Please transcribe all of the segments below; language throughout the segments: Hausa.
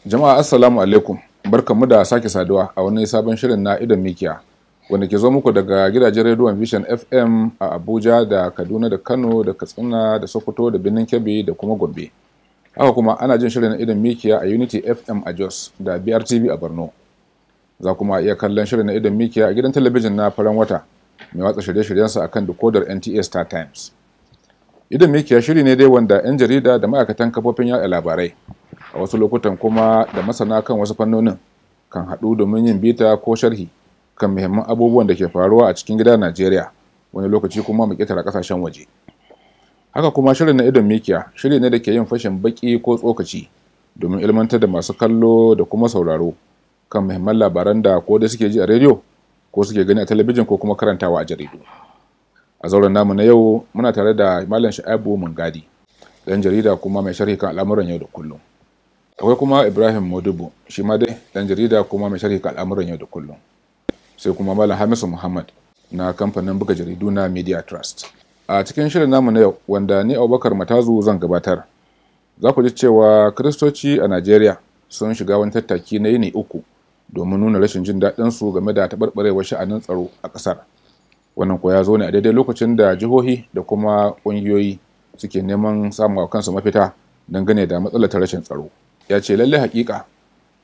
Jama'a assalamu alaikum, barkanmu da sake saduwa a wani sabon shirin na idon mikiya wanda ke zo muku daga gidajen rediyon Vision FM a Abuja da Kaduna da Kano da Katsina da Sokoto da Birnin Kebbi da kuma Gombe. Haka kuma ana jin shirin na idon mikiya a Unity FM a Jos da BRTV a Borno. Za kuma iya kallon shirin na idon mikiya a gidan talabijin na Faran Wata mai watsa shirye-shiryensa akan decoder NTA Star Times. Idon mikiya shiri ne dai wanda 'yan jarida da ma'aikatan kafofin yaɗa labarai a wasu lokutan kuma da masana kan wasu fannonin kan haɗu domin yin bita ko sharhi kan muhimman abubuwan da ke faruwa a cikin gida Najeriya, wani lokaci kuma mu ƙetare ƙasashen waje. Haka kuma shirin na idon mikiya shiri ne da ke yin fashin baki ko tsokaci domin ilmantar da masu kallo da kuma sauraro kan muhimman labaran da ko da suke ji a rediyo ko suke gani a talabijin ko kuma karantawa a jaridu. A zauren namu na yau muna tare da Malam Shu'aibu Mungadi, ɗan jarida kuma mai sharhi kan al'amuran yau da kullum. Akwai kuma Ibrahim Modubu, shi ma dai ɗan jarida kuma mai sharhi kan al'amuran yau da kullum. Sai kuma Malam Hamisu Muhammad na kamfanin buga jaridu na Media Trust. A cikin shirin namu na yau wanda ni Abubakar Matazu zan gabatar, za ku ji cewa Kiristoci a Najeriya sun shiga wani tattaki na yini uku domin nuna rashin jin daɗinsu game da taɓarɓarewar sha'anin tsaro a ƙasar. Wannan ko ya zo ne a daidai lokacin da jihohi da kuma ƙungiyoyi suke neman samun kansu mafita dangane da matsalar rashin tsaro. Ya ce lalle hakika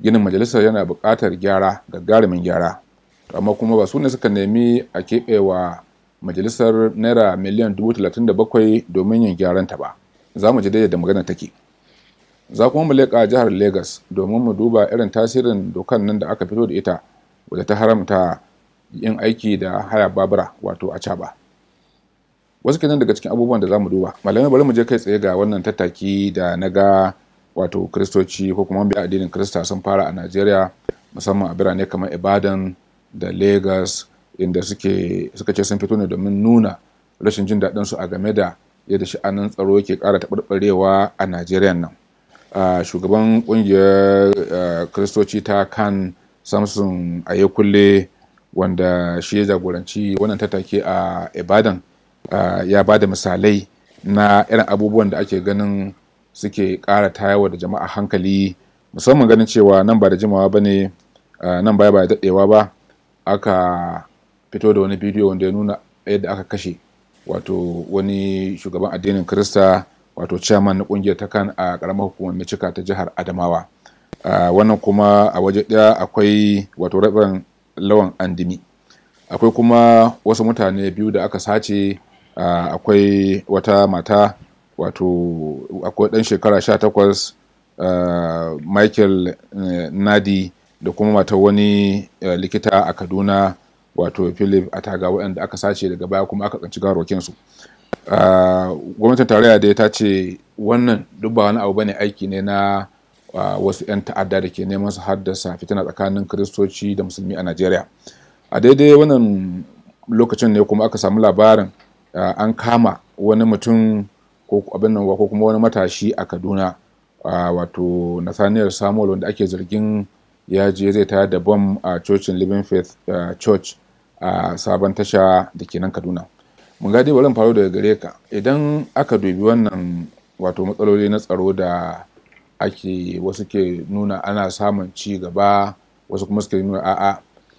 ginin majalisar yana buƙatar gyara, gagarumin gyara, amma kuma ba su ne suka nemi a keɓewa majalisar naira miliyan 37,000 domin yin gyaranta ba. Za mu ji dai yadda magana take. Za kuma mu leƙa jihar Legas domin mu duba irin tasirin dokan nan da aka fito da ita wadda ta haramta yin aiki da haya babura wato acaba. Wasu kenan daga cikin abubuwan da za mu duba. Malamai bari mu je kai tsaye ga wannan tattaki da na ga wato Kiristoci ko kuma mabiya addinin Kirista sun fara a Najeriya, musamman a birane kamar Ibadan da Lagos, inda suka ce sun fito ne domin nuna rashin jin daɗin su a game da yadda sha'anin tsaro yake ƙara taɓarɓarewa a Najeriya nan. Shugaban ƙungiyar Kiristoci ta kan Samson Ayekulle, wanda shi ya jagoranci wannan tattaki a Ibadan, ya ba da misalai na irin abubuwan da ake ganin suke ƙara tayarwa da jama'a hankali, musamman ganin cewa nan ba da jimawa ba ne, nan baya ba da daɗewa ba, aka fito da wani bidiyo wanda ya nuna yadda aka kashe wato wani shugaban addinin Kirista, wato chairman na ƙungiyar ta kan a ƙaramar hukumar Micika ta jihar Adamawa. Wannan kuma a waje ɗaya akwai wato rabin Lawan Andimi. Akwai kuma wasu mutane biyu da aka sace. Akwai wata mata, wato akwai ɗan shekara 18 Michael Nadi, da kuma matar wani likita a Kaduna wato Philip Ataga, waɗanda aka sace daga baya kuma aka tsanci garokinsu. Gwamnatin tarayya dai ta ce wannan duk ba wani abu bane, aiki ne na wasu 'yan ta'adda da ke neman su haddasa fitina tsakanin Kiristoci da Musulmi a Najeriya. A daidai wannan lokacin ne kuma aka samu labarin an kama wani mutum ko abin nan ko kuma wani matashi a Kaduna, wato Nathaniel Samuel, wanda ake zargin ya je zai tayar da bom a cocin Living Faith Church a Sabon Tasha da ke nan Kaduna. Mun ga dai bari faru daga gare ka, idan aka dubi wannan wato matsaloli na tsaro da ake wasu ke nuna ana samun ci gaba, wasu kuma suke nuna a'a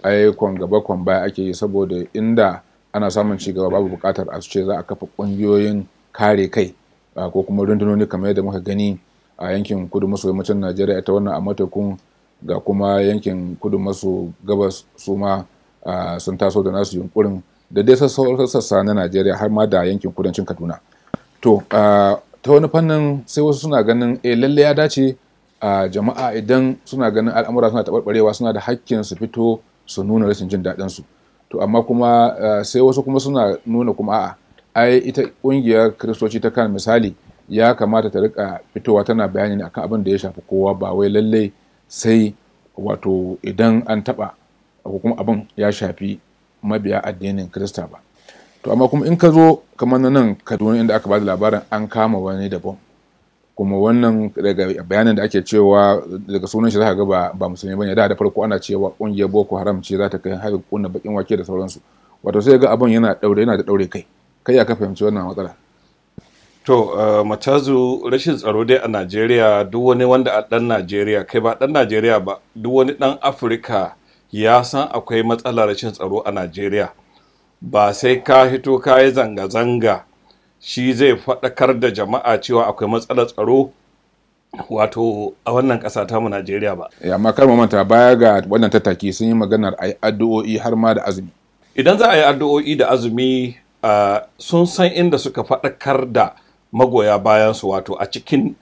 ai kwan gaba kwan baya ake yi, saboda inda ana samun ci gaba babu bukatar a ce za a kafa kungiyoyin kare kai ko kuma rundunoni kamar yadda muka gani a yankin kudu maso yammacin Najeriya ita wannan a matakun, ga kuma yankin kudu maso gabas su ma sun taso da nasu yunkurin, da dai sassa na Najeriya har ma da yankin kudancin Kaduna. To ta wani fannin sai wasu suna ganin lalle ya dace jama'a idan suna ganin al'amura suna taɓarɓarewa suna da hakkin su fito su nuna rashin jin daɗin su. To amma kuma sai wasu kuma suna nuna kuma a'a ai ita ƙungiyar Kiristoci ta kan misali ya kamata ta rika fitowa tana bayani ne akan abin da ya shafi kowa, ba wai lalle sai wato idan an taɓa ko kuma abin ya shafi mabiya addinin Kirista ba. To amma kuma in ka zo kamar nan Kaduna inda aka ba da labarin an kama wani da bom, kuma wannan daga bayanin da ake cewa daga sunan shi za ka ga ba musulmi bane, da farko ana cewa ƙungiyar Boko Haram ce za ta kai harin kunna bakin wake da sauransu. Wato sai ga abin yana da daure kai ya ka fahimci wannan matsala. Matazu, rashin tsaro dai a Najeriya, duk wani wanda a ɗan Najeriya, kai ba ɗan Najeriya ba, duk wani ɗan Afirka ya san akwai matsalar rashin tsaro a Najeriya. Ba sai ka hito ka yi zanga-zanga shi zai faɗakar da jama'a cewa akwai matsalar tsaro wato a wannan ƙasa ta mu Najeriya ba. Amma kar mu manta, baya ga wannan tattaki sun yi maganar ayi addu'o'i har ma da azumi. Idan za a yi addu'o'i da azumi, sun san inda suka faɗakar da magoya bayansu, wato a cikin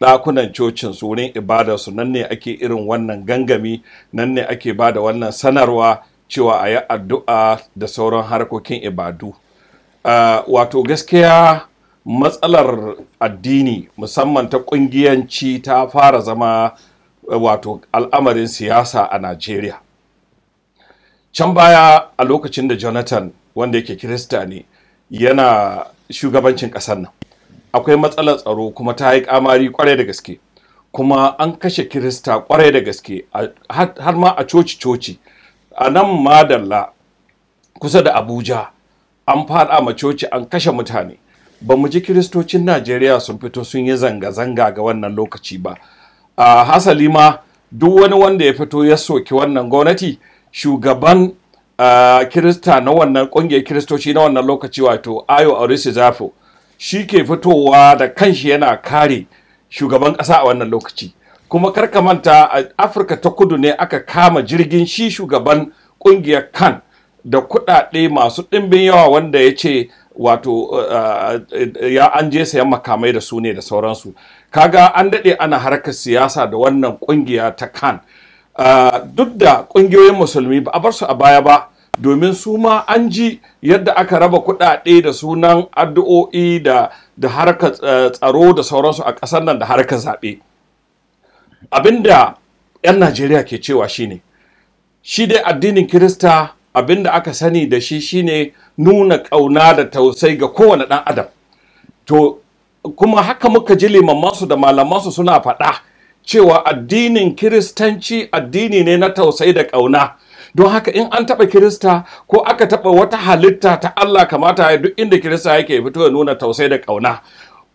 ɗakunan cocin su, wurin ibadarsu, nan ne ake irin wannan gangami, nan ne ake ba da wannan sanarwa cewa a yi addu'a da sauran harkokin ibadu. Wato gaskiya matsalar addini musamman ta ƙungiyanci ta fara zama wato al'amarin siyasa a Najeriya. Can baya a lokacin da Jonathan, wanda yake Kirista ne, yana shugabancin ƙasar nan, akwai matsalar tsaro kuma ta yi kamari kwarai da gaske, kuma an kashe Kirista kwarai da gaske har ma a coci-coci. A nan Madalla kusa da Abuja an fada ma coci, an kashe mutane. Ba mu ji Kiristocin Najeriya sun fito sun yi zanga-zanga ga wannan lokaci ba. Hasali ma duk wani wanda ya fito ya soki wannan gwamnati, shugaban Kirista na wannan ƙungiyar Kiristoci na wannan lokaci, wato Ayo Orisizafo, shi ke fitowa da kanshi yana kare shugaban ƙasa a wannan lokaci. Kuma karka manta, a Afirka ta Kudu ne aka kama jirgin shi shugaban ƙungiyar kan da kuɗaɗe masu ɗimbin yawa, wanda ya ce wato ya an je sayan makamai da su ne da sauransu. Kaga an daɗe ana harkar siyasa da wannan ƙungiya ta kan. Duk da ƙungiyoyin musulmi ba a bar su a baya ba, domin su ma an ji yadda aka raba kuɗaɗe da sunan addu'o'i da harkar tsaro da sauransu a ƙasar nan da harkar zaɓe. Abinda 'yan Najeriya ke cewa shine, shi dai addinin Kirista abinda aka sani da shi shine nuna ƙauna da tausayi ga kowane ɗan adam. To kuma haka muka ji limamansu da malamansu suna faɗa cewa addinin Kiristanci addini ne na tausayi da ƙauna. Don haka in an taɓa Kirista ko aka taɓa wata halitta ta Allah, kamata ya duk inda Kirista yake fito ya nuna tausayi da ƙauna.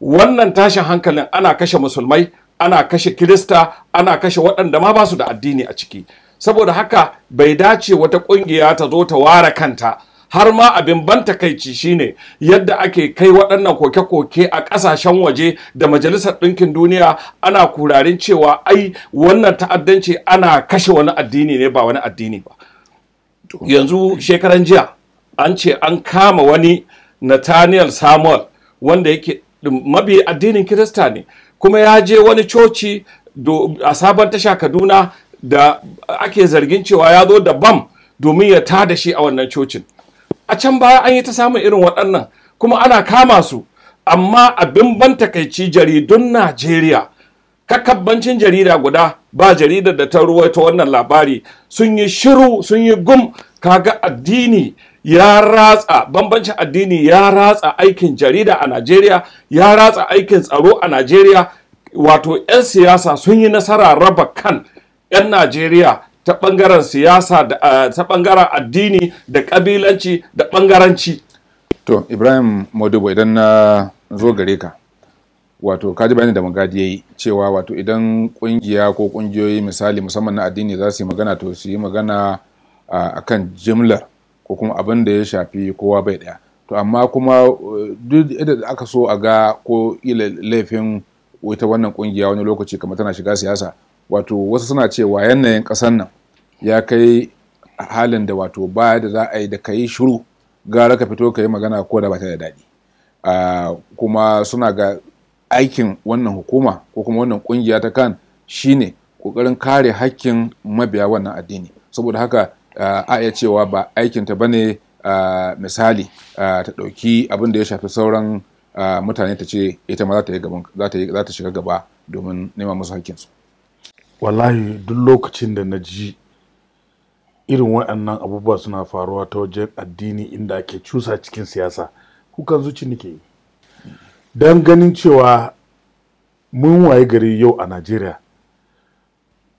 Wannan tashin hankalin ana kashe musulmai, ana kashe Kirista, ana kashe waɗanda ma ba su da addini a ciki. Saboda haka bai dace wata ƙungiya ta zo ta ware kanta. Har ma abin ban takaici shine yadda ake kai waɗannan koke-koke a ƙasashen waje da Majalisar Ɗinkin Duniya, ana kurarin cewa ai wannan ta'addanci ana kashe wani addini ne ba wani addini ba. Yanzu shekaran jiya an ce an kama wani Nathaniel Samuel, wanda yake mabi addinin Kirista ne, kuma ya je wani coci a Sabon Tasha Kaduna da ake zargin cewa ya zo da bam domin ya tada shi a wannan cocin. A can baya an yi ta samun irin waɗannan, kuma ana kama su. Amma abin ban takaici, jaridun Najeriya, kakabbancin jarida guda ba jaridar da ta ruwaito wannan labari, sun yi shiru, sun yi gum. Kaga addini ya ratsa, bambancin addini ya ratsa aikin jarida a Najeriya, ya ratsa aikin tsaro a Najeriya. Wato 'yan siyasa sun yi nasara raba kan 'yan Najeriya ta ɓangaren siyasa da ta ɓangaren addini da ƙabilanci da ɓangaranci. To Ibrahim Modibo, idan na zo gare ka, wato ka ji bayani da Magadi yayi cewa wato idan ƙungiya ko ƙungiyoyi misali musamman na addini za su yi magana, to su yi magana akan jimlar ko kuma abin da ya shafi kowa bai ɗaya. To amma kuma duk da aka so a ga ko laifin ita wannan ƙungiya wani lokaci kamar tana shiga siyasa, wato wasu suna cewa yanayin ƙasar nan ya kai halin da wato baya da za a yi da ka yi shiru gara ka fito ka yi magana ko da ba ta da daɗi. Kuma suna ga aikin wannan hukuma ko kuma wannan ƙungiya ta kan shine ƙoƙarin kare hakkin mabiya wannan addini. Saboda haka a iya cewa ba aikinta ba ne misali ta ɗauki abin da ya shafi sauran mutane ta ce ita ma za ta shiga gaba domin nema musu hakkinsu. Wallahi duk lokacin da na ji irin waɗannan abubuwa suna faruwa ta wajen addini inda ake cusa cikin siyasa, kukan zuci nake yi. Don ganin cewa mun waye gari yau a Najeriya,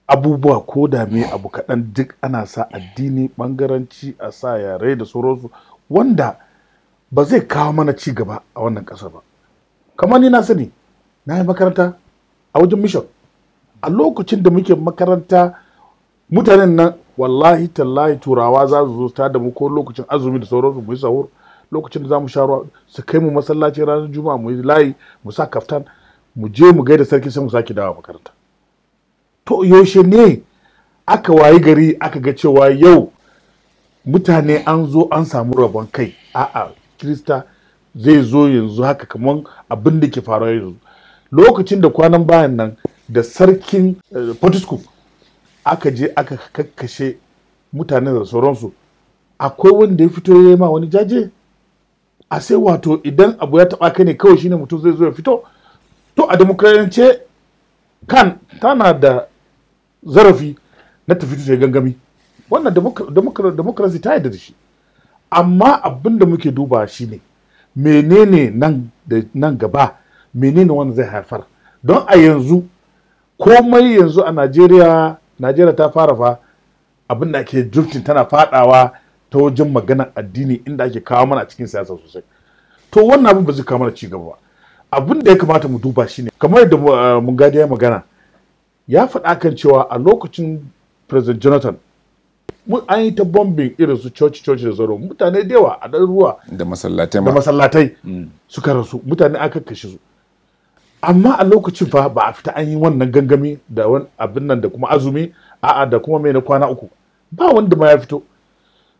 abubuwa ko da me abu kaɗan duk ana sa addini, ɓangaranci, a sa yare da sauransu, wanda ba zai kawo mana ci gaba a wannan ƙasa ba. kamar ni na sani na yi makaranta a wajen mission. A lokacin da muke makaranta mutanen nan wallahi tallahi turawa za su zo ta da mu ko lokacin azumi da sauransu mu yi sahur, lokacin da za mu sha ruwa su kai mu masallaci ranar juma'a mu yi layi mu sa kaftan mu je mu gaida sarki sai mu sake dawo makaranta. To yaushe ne aka wayi gari aka ga cewa yau mutane an zo an samu rabon kai? A'a, Kirista zai zo yanzu haka kamar abin da ke faruwa yanzu. Lokacin da kwanan bayan nan da sarkin Fortescue aka je aka kakkashe mutane da sauransu, akwai wanda ya fito ya yi ma wani jaje? A sai wato idan abu ya taba ka ne kawai shine mutum zai zo ya fito? To a demokradiyance kan tana da zarafi na tafi ta gangami, wannan demokrasi ta yarda da shi. Amma abin da muke duba shi ne menene nan gaba, menene wanda zai haifar. Don a yanzu komai yanzu a Najeriya ta fara fa abin da ake drifting tana fadawa ta wajen maganar addini inda ake kawo mana cikin siyasa sosai. To wannan abin ba zai kawo mana cigaba ba. Abin da ya kamata mu duba shine kamar yadda mun gadi ya magana, ya faɗa kan cewa a lokacin President Jonathan an yi ta bombing irin su church da sauran mutane da yawa a ɗaruruwa da masallatai suka rasu, mutane aka kashe su. Amma a lokacin fa ba a fita an yi wannan gangami da wani abin nan da kuma azumi da kuma mai na kwana 3 ba wanda ma ya fito.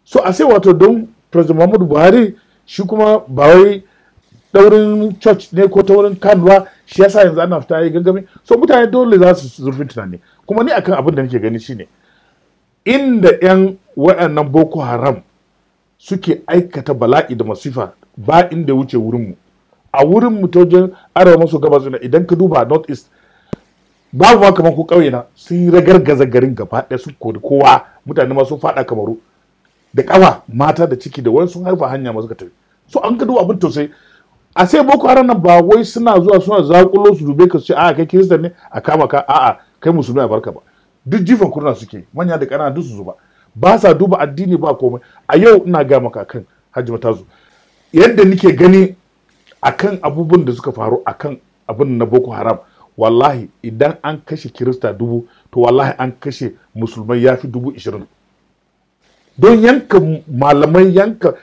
So a sai wato don President Muhammadu Buhari shi kuma ba wai daurin church ne ko ta wurin kanwa shi yasa yanzu ana fita yi gangami. So mutane dole za su zurfin tunani. Kuma ni akan abin da nake gani shine inda yan waɗannan Boko Haram suke aikata bala'i da masifa ba inda wuce wurinmu. A wurin mu ta wajen arewa maso gabas idan ka duba north east babu ma kamar ku kauye na sun yi ragargaza garin gaba ɗaya su kori kowa, mutane ma sun faɗa Kamaru da ƙawa mata da ciki da wani sun haifa hanya masu ka tafi. So an ka duba abin tausayi. A sai Boko Haram nan ba wai suna zuwa suna zakulo su dube ka su ce a'a kai Kirista ne a kama ka, a'a kai musulmi a barka ba. Duk jifan kurna suke manya da ƙanana duk su zuba, ba sa duba addini ba komai. A yau ina ga maka kan Hajji Matazu yadda nike gani akan abubuwan da suka faru akan abin na Boko Haram, wallahi idan an kashe Kirista 1000 to wallahi an kashe musulmai ya fi 20,000. Don yanka malamai, yanka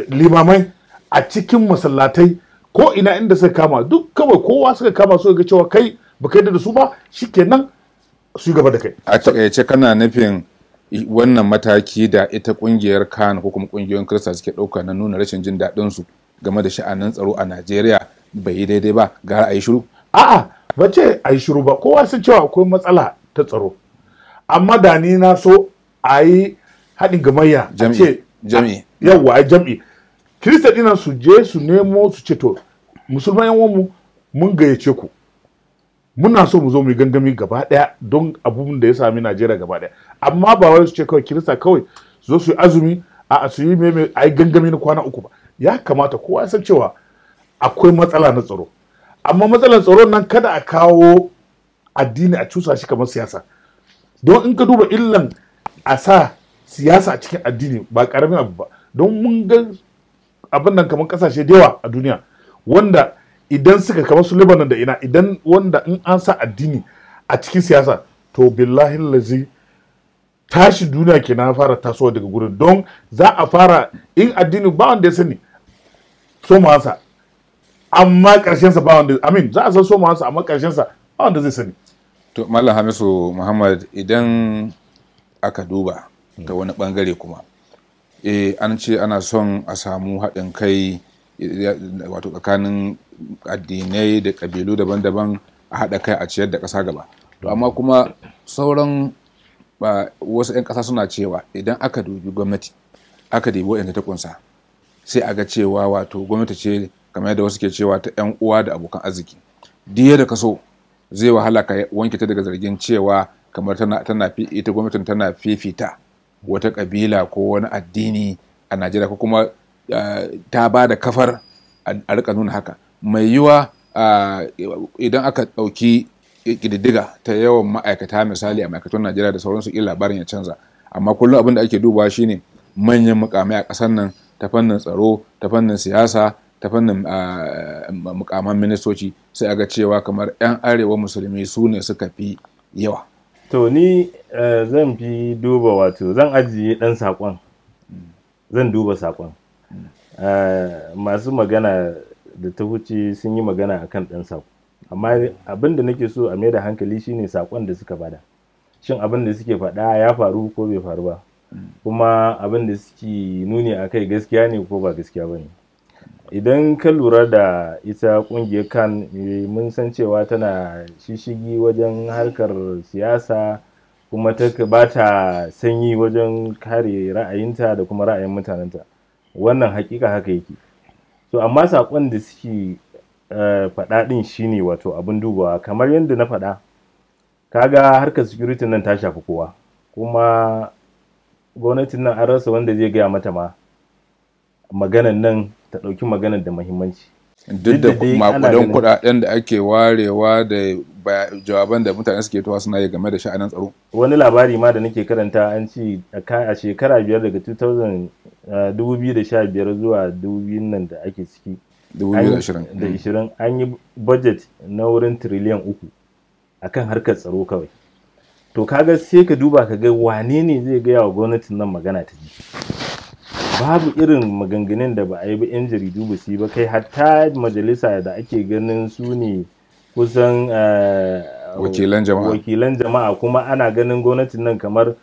limamai a cikin masallatai ko ina inda suka kama, duk kawai kowa suka kama suka ga cewa kai ba kai da su ba, shikenan su gaba da kai. A takaice kana nufin wannan mataki da ita kungiyar kan ko kuma kungiyoyin Kirista suke dauka na nuna rashin jin daɗin su game da sha'anin tsaro a Najeriya bai yi daidai ba, gara a yi shiru? A'a, ba ce a yi shiru ba, kowa sun cewa akwai matsala ta tsaro. Amma da ni na so a yi haɗin gamayya a ce jami'i. Yawwa, a yi jami'i. Kirista dinan su je su nemo su ce to musulman yan uwanmu mun gayyace ku. Muna so mu zo mu yi gangami gaba ɗaya don abubuwan da ya sami Najeriya gaba ɗaya. Amma ba wai su ce kawai Kirista kawai su zo su yi azumi a su yi a yi gangami na kwana 3 ba. Ya kamata kowa ya san cewa akwai matsala na tsaro, amma matsalar tsaron nan kada a kawo addini a cusa shi kamar siyasa. Don in ka duba illan a sa siyasa a cikin addini ba karamin abu ba. Don mun ga abin nan kamar kasashe da yawa a duniya wanda idan suka kamar su Lebanon da ina idan wanda in an sa addini a cikin siyasa to billahi lazi tashi duniya kenan fara tasowa daga gurin. Don za a fara in addini ba wanda ya sani somawansa, amma karshensa ba wanda za a san somawansa amma karshensa ba wanda zai sani. To Malam Hamisu Muhammad, idan aka duba ta wani bangare kuma an ce ana son a samu haɗin kai wato tsakanin addinai da ƙabilu daban-daban a haɗa kai a ciyar da ƙasa gaba. To amma kuma sauran wasu 'yan ƙasa suna cewa idan aka dubi gwamnati aka dubi waɗanda ta kunsa sai a ga cewa wato gwamnati ce kamar yadda wasu ke cewa ta 'yan uwa da abokan arziki. Diya da kaso zai wahala ka wanke ta daga zargin cewa kamar ita gwamnatin tana fifita wata kabila ko wani addini a Najeriya ko kuma ta ba da kafar a rika nuna haka. Mai yiwa idan aka ɗauki ƙididdiga ta yawan ma'aikata misali a ma'aikatan Najeriya da sauransu labarin ya canza, amma kullum abin da ake dubawa shine manyan mukamai a ƙasar nan ta fannin tsaro, ta fannin siyasa, ta fannin mukaman ministoci sai a ga cewa kamar 'yan arewa musulmi su ne suka fi yawa. To ni zan fi duba, wato zan ajiye ɗan saƙon, zan duba saƙon. Masu magana da ta wuce sun yi magana akan ɗan saƙo, amma abin da nake so a mai da hankali shine saƙon da suka bada. Shin abin da suke faɗa ya faru ko bai faru ba, kuma abin da suke nuni a kai gaskiya ne ko ba gaskiya ba ne. Idan ka lura da ita ƙungiyar kan, mun san cewa tana shishigi wajen harkar siyasa, kuma ta ba ta sanyi wajen kare ra'ayinta da kuma ra'ayin mutanenta. Wannan hakika haka yake. So amma saƙon da suke faɗa ɗin shine wato abin dubawa. Kamar yadda na faɗa, kaga harkar security nan ta shafi kowa, kuma gwamnatin nan an rasa wanda zai gaya mata ma maganan nan ta ɗauki maganar da muhimmanci. Duk da makudan kuɗaɗen da ake warewa da jawaban da mutane suke towa suna yi game da sha'anin tsaro. Wani labari ma da nake karanta an ce a shekara 5 daga 2015 zuwa 2000 nan da ake ciki, 2020 an yi budget na wurin tiriliyan 3 akan harkar tsaro kawai. To kaga sai ka duba ka ga wane ne zai gaya wa gwamnatin nan magana ta ji. Babu irin maganganun da ba a yi ba, 'yan jaridu ba su yi ba, kai hatta majalisa da ake ganin su ne kusan wakilan jama'a, kuma ana ganin gwamnatin nan kamar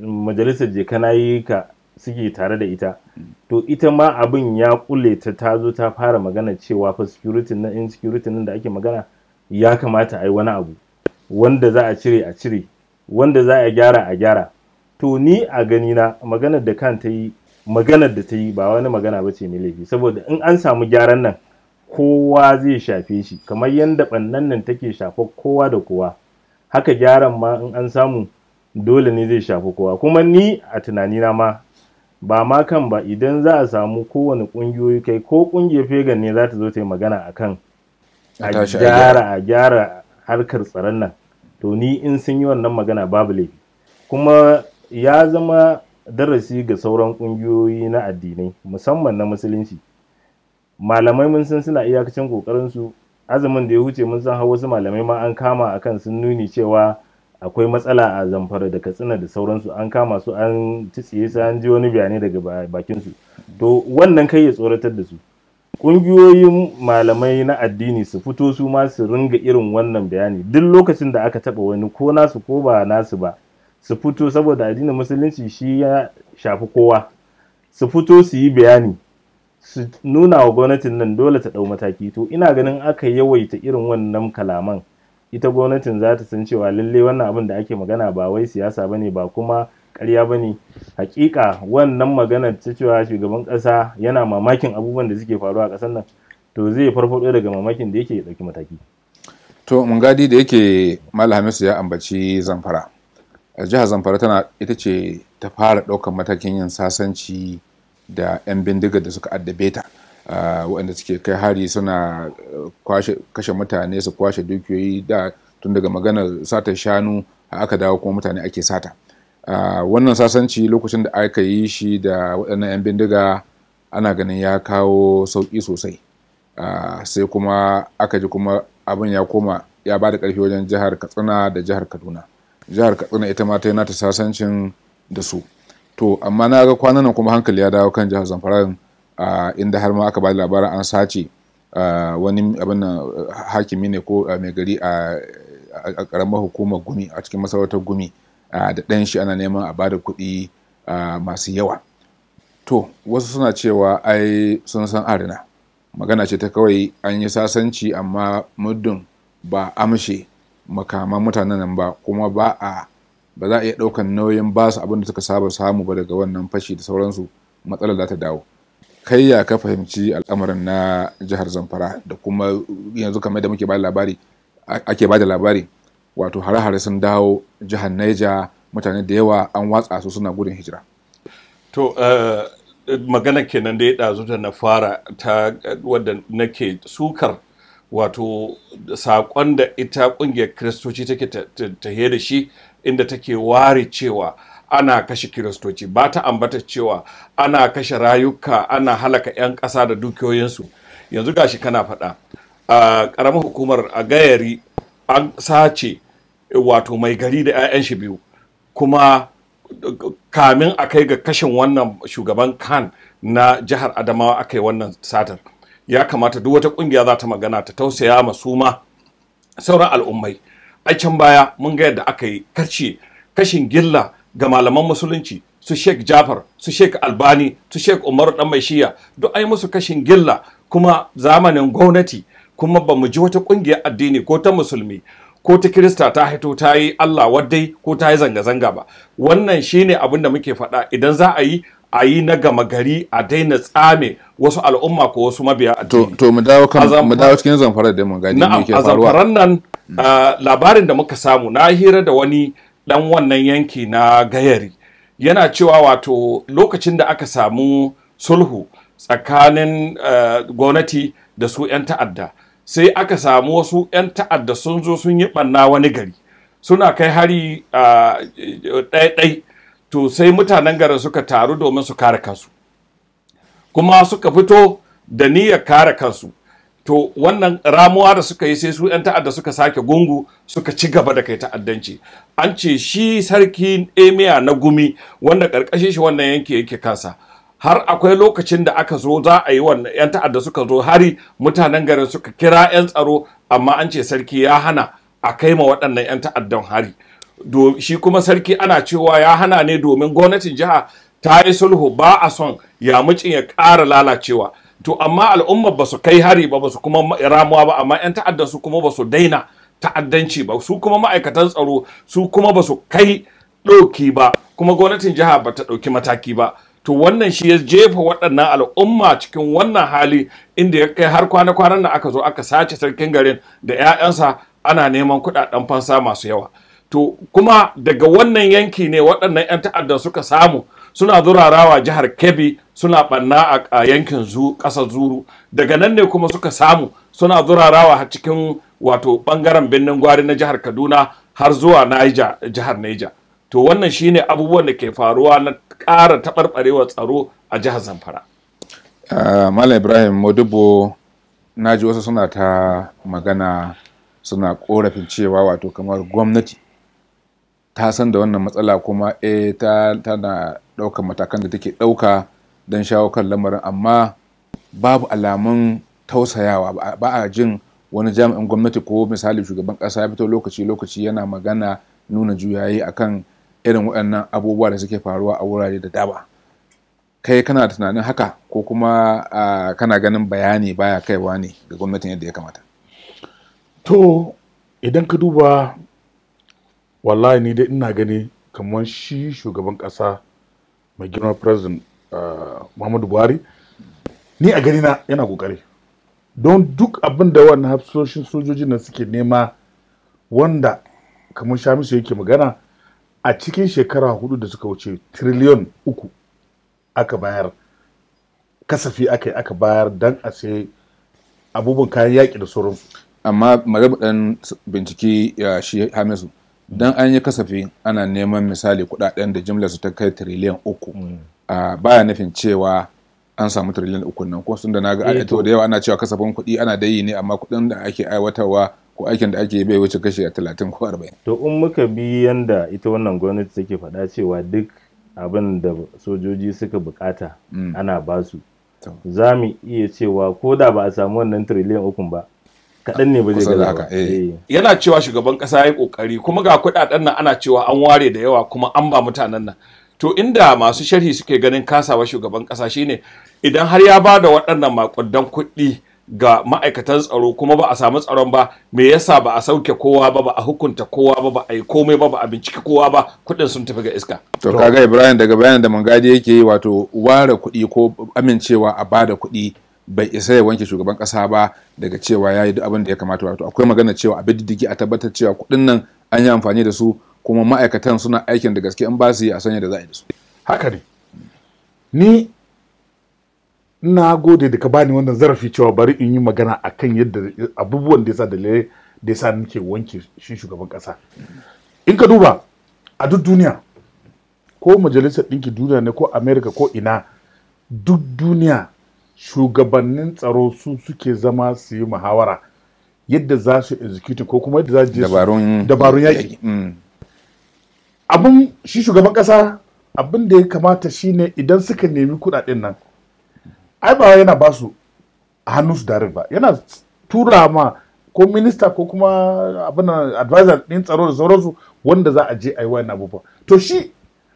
majalisar jekanayi ka suke tare da ita. To ita ma abin ya kule ta zo ta fara magana cewa fa security nan, insecurity nan da ake magana ya kamata a yi wani abu, wanda za a cire, wanda za a gyara. To ni a gani na maganar da ta yi ba wani magana ba ce mai laifi, saboda in an samu gyaran nan kowa zai shafe shi, kamar yadda ɓannan nan take shafa kowa da kowa, haka gyaran ma in an samu dole ne zai shafi kowa. Kuma ni a tunanina ma ba ma kan ba, idan za a samu kowane ƙungiyoyi, kai ko ƙungiyar fegan ne za ta zo ta yi magana akan a gyara harkar tsaron nan, to ni in sun yi wannan magana babu laifi. Kuma ya zama darasi ga sauran ƙungiyoyi na addinai, musamman na musulunci. Malamai mun san suna iyakacin ƙoƙarinsu. Azumin da ya wuce mun san wasu malamai ma an kama akan sun nuni cewa akwai matsala a Zamfara da Katsina da sauransu, an kama su, an tsiye su, an ji wani bayanai daga bakinsu. To wannan kai ya tsoratar da su. Ƙungiyoyin malamai na addini su fito su ma su ringa irin wannan bayani duk lokacin da aka taɓa wani, ko nasu ko ba nasu ba, su fito, saboda addinin musulunci shi ya shafi kowa. Su fito su yi bayani, su nuna wa gwamnatin nan dole ta ɗau mataki. To ina ganin aka yawaita irin wannan kalaman, ita gwamnatin za ta san cewa lalle wannan abin da ake magana ba wai siyasa bane, ba kuma ƙarya bane. Hakika wannan maganar ta cewa shugaban ƙasa yana mamakin abubuwan da suke faruwa a ƙasar nan, to zai farfado daga mamakin da yake ya ɗauki mataki. To mun gadi da yake Malam Hamisu ya ambaci Zamfara. Jihar Zamfara ita ce ta fara ɗaukar matakin yin sasanci da 'yan bindigar da suka addabe ta, waɗanda suke kai hari suna kashe mutane, su kwashe dukiyoyi, da tun daga maganar satar shanu aka dawo kuma mutane ake sata. Wannan sasanci lokacin da aka yi shi da waɗannan 'yan bindiga ana ganin ya kawo sauƙi sosai, sai kuma aka ji kuma abin ya koma ya ba da ƙarfi wajen jihar Katsina da jihar Kaduna. Jihar Katsina ita ma ta yi nata sasancin da su. To amma na ga kwanan nan kuma hankali ya dawo kan jihar Zamfara, inda har ma aka ba da labarin an sace wani abin nan hakimi ne ko mai gari a ƙaramar hukumar Gumi, a cikin masarautar Gumi, da ɗan shi ana neman a bada kuɗi masu yawa. To wasu suna cewa ai sun san arina, magana ce ta kawai an yi sasanci, amma muddin ba amshe makaman mutanen nan ba, kuma ba za a iya ɗaukan nauyin ba su abin da suka saba samu ba daga wannan fashi da sauransu, matsalar za ta dawo. Kai ya ka fahimci al'amarin na jihar Zamfara, da kuma yanzu kamar da muke ake ba da labari, wato hare-hare sun dawo jihar Niger, mutane da yawa an watsa su suna gudun hijira. To magana kenan da ya ɗazu da na fara ta wadda nake sukar, wato saƙon da ita ƙungiyar Kiristoci take tahe da shi, inda take ware cewa ana kashe kiristoci, ba ta ambata cewa ana kashe rayuka, ana halaka 'yan ƙasa da dukiyoyinsu. Yanzu gashi kana faɗa a ƙaramar hukumar a Gayari an sace wato mai gari da 'ya'yan shi biyu, kuma kamin a kai ga kashin wannan shugaban kan na jihar Adamawa aka yi wannan satar. Ya kamata duk wata ƙungiya za ta magana ta tausaya ma su ma sauran al'ummai. A can baya mun ga yadda aka yi kashin gilla ga malaman musulunci, su Sheikh Jafar, su Sheikh Albani, su Sheikh Umaru dan mai shiya, duk ai musu kashin gilla kuma zamanin gwamnati, kuma ba mu ji wata ƙungiyar addini ko ta musulmi ko ta Kirista ta haito ta yi Allah waddai ko ta yi zanga-zanga ba. Wannan shine abin da muke faɗa, idan za a yi na gama gari, a daina tsame wasu al'umma ko wasu mabiya addini. To mu dawo cikin Zamfara da mun gani me ke faruwa. A Zamfaran nan labarin da muka samu, na hira da wani dan wannan yanki na Gayari, yana cewa wato lokacin da aka samu sulhu tsakanin gwamnati da su 'yan ta'adda, sai aka samu wasu 'yan ta'adda sun zo sun yi ɓanna wani gari, suna kai hari ɗaiɗai. To sai mutanen garin suka taru domin su kare kansu, kuma suka fito da niyyar kare kansu. To wannan ramuwa da suka yi, sai su 'yan ta'adda suka sake gungu, suka ci gaba da kai ta'addanci. An ce shi sarki Emiya na Gumi, wanda ƙarƙashin shi wannan yanki yake kansa, har akwai lokacin da aka zo za a yi wannan 'yan ta'adda suka zo hari, mutanen garin suka kira 'yan tsaro, amma an ce sarki ya hana a kai ma waɗannan 'yan ta'addan hari. Shi kuma sarki ana cewa ya hana ne domin gwamnatin jiha ta yi sulhu, ba a son yamucin ya ƙara lalacewa. To amma al'ummar ba su kai hari ba, ba su kuma ramuwa ba, amma 'yan ta'adda su kuma ba su daina ta'addanci ba, su kuma ma'aikatan tsaro su kuma ba su kai ɗauki ba, kuma gwamnatin jiha ba ta ɗauki mataki ba. To wannan shi ya jefa waɗannan al'umma cikin wannan hali, inda ya kai har kwana-kwanan nan aka zo aka sace sarkin garin da 'ya'yansa, ana neman kuɗaɗen fansa masu yawa. To kuma daga wannan yanki ne waɗannan 'yan ta'adda suka samu suna zurarawa jihar Kebbi, suna ɓanna a yankin ƙasar Zuru. Daga nan ne kuma suka samu suna zurarawa har cikin wato ɓangaren birnin Gwari na jihar Kaduna har zuwa jihar Niger. To wannan shine abubuwan da ke faruwa na ƙara taɓarɓarewar tsaro a jihar Zamfara. Malam Ibrahim Modibo, na ji wasu suna ta magana, suna ƙorafin cewa wato kamar gwamnati ta san da wannan matsala, kuma tana ɗaukar matakan da take ɗauka don shawo kan lamarin, amma babu alamun tausayawa. Ba a jin wani jami'in gwamnati ko misali shugaban ƙasa ya fito lokaci-lokaci yana magana, nuna juyayi akan irin waɗannan abubuwa da suke faruwa a wurare da dama. Kai kana da tunanin haka, ko kuma kana ganin bayani baya kaiwa ne ga gwamnatin yadda ya kamata? To idan ka duba, wallahi ni dai ina gani kamar shi shugaban ƙasa mai girma president Muhammadu Buhari, ni a gani na yana kokari, don duk abin da wannan hafsoshin sojoji na suke nema, wanda kamar Shamisu yake magana, a cikin shekara 4 da suka wuce tiriliyon 3 aka bayar, kasafi aka bayar don a sai abubuwan kayan yaƙi da sauransu. Amma magabaɗan bincike shi Hamisu, don an yi kasafi ana neman misali kuɗaɗen da jimlar su ta kai tiriliyan 3, baya nufin cewa an samu tiriliyan 3 nan, ko sun da na ga da yawa ana cewa kasafin kuɗi ana da yi ne, amma kuɗin da ake aiwatarwa ko aikin da ake bai wuce kashi 30 ko 40. To in muka bi yanda ita wannan gwamnati take faɗa cewa duk abin da sojoji suka bukata ana basu, za mu iya cewa ko da ba a samu wannan tiriliyan 3 ba, kaɗan ne ba zai gaza ba. Yana cewa shugaban ƙasa ya yi ƙoƙari, kuma ga kuɗaɗen nan ana cewa an ware da yawa kuma an ba mutanen nan. To inda masu sharhi suke ganin kasawa shugaban ƙasa shine, idan har ya ba da waɗannan maƙudan kuɗi ga ma'aikatan tsaro kuma ba a samu tsaron ba, me yasa ba a sauke kowa ba, ba a hukunta kowa ba, ba a yi komai ba, ba a binciki kowa ba, kuɗin sun tafi ga iska. To kaga Ibrahim, daga bayanin da Mangadi yake yi, wato ware kuɗi ko amincewa a bada kuɗi bai isa ya wanke shugaban kasa ba daga cewa ya yi duk abin da ya kamata. Wato akwai magana cewa a diddigi a tabbatar cewa kuɗin nan an yi amfani da su, kuma ma'aikatan suna aikin da gaske, in ba su yi a sanya da za a yi da su. Haka ne, ni na gode da ka bani wannan zarafi cewa bari in yi magana akan yadda abubuwan da yasa nake wanke shi shugaban kasa. In ka duba a duk duniya ko majalisar ɗinki duniya ne ko Amerika ko ina, duk duniya shugabannin tsaro su suke zama su yi muhawara yadda za su execute ko kuma yadda za su dabarun yaƙi. Abin shi shugaban ƙasa abin da ya kamata shine idan suka nemi kuɗaɗen nan, ai ba yana ba su a hannun su direct ba, yana tura ma ko minista ko kuma abin advisor ɗin tsaro da sauransu wanda za a je a yi wayan abubuwa. To shi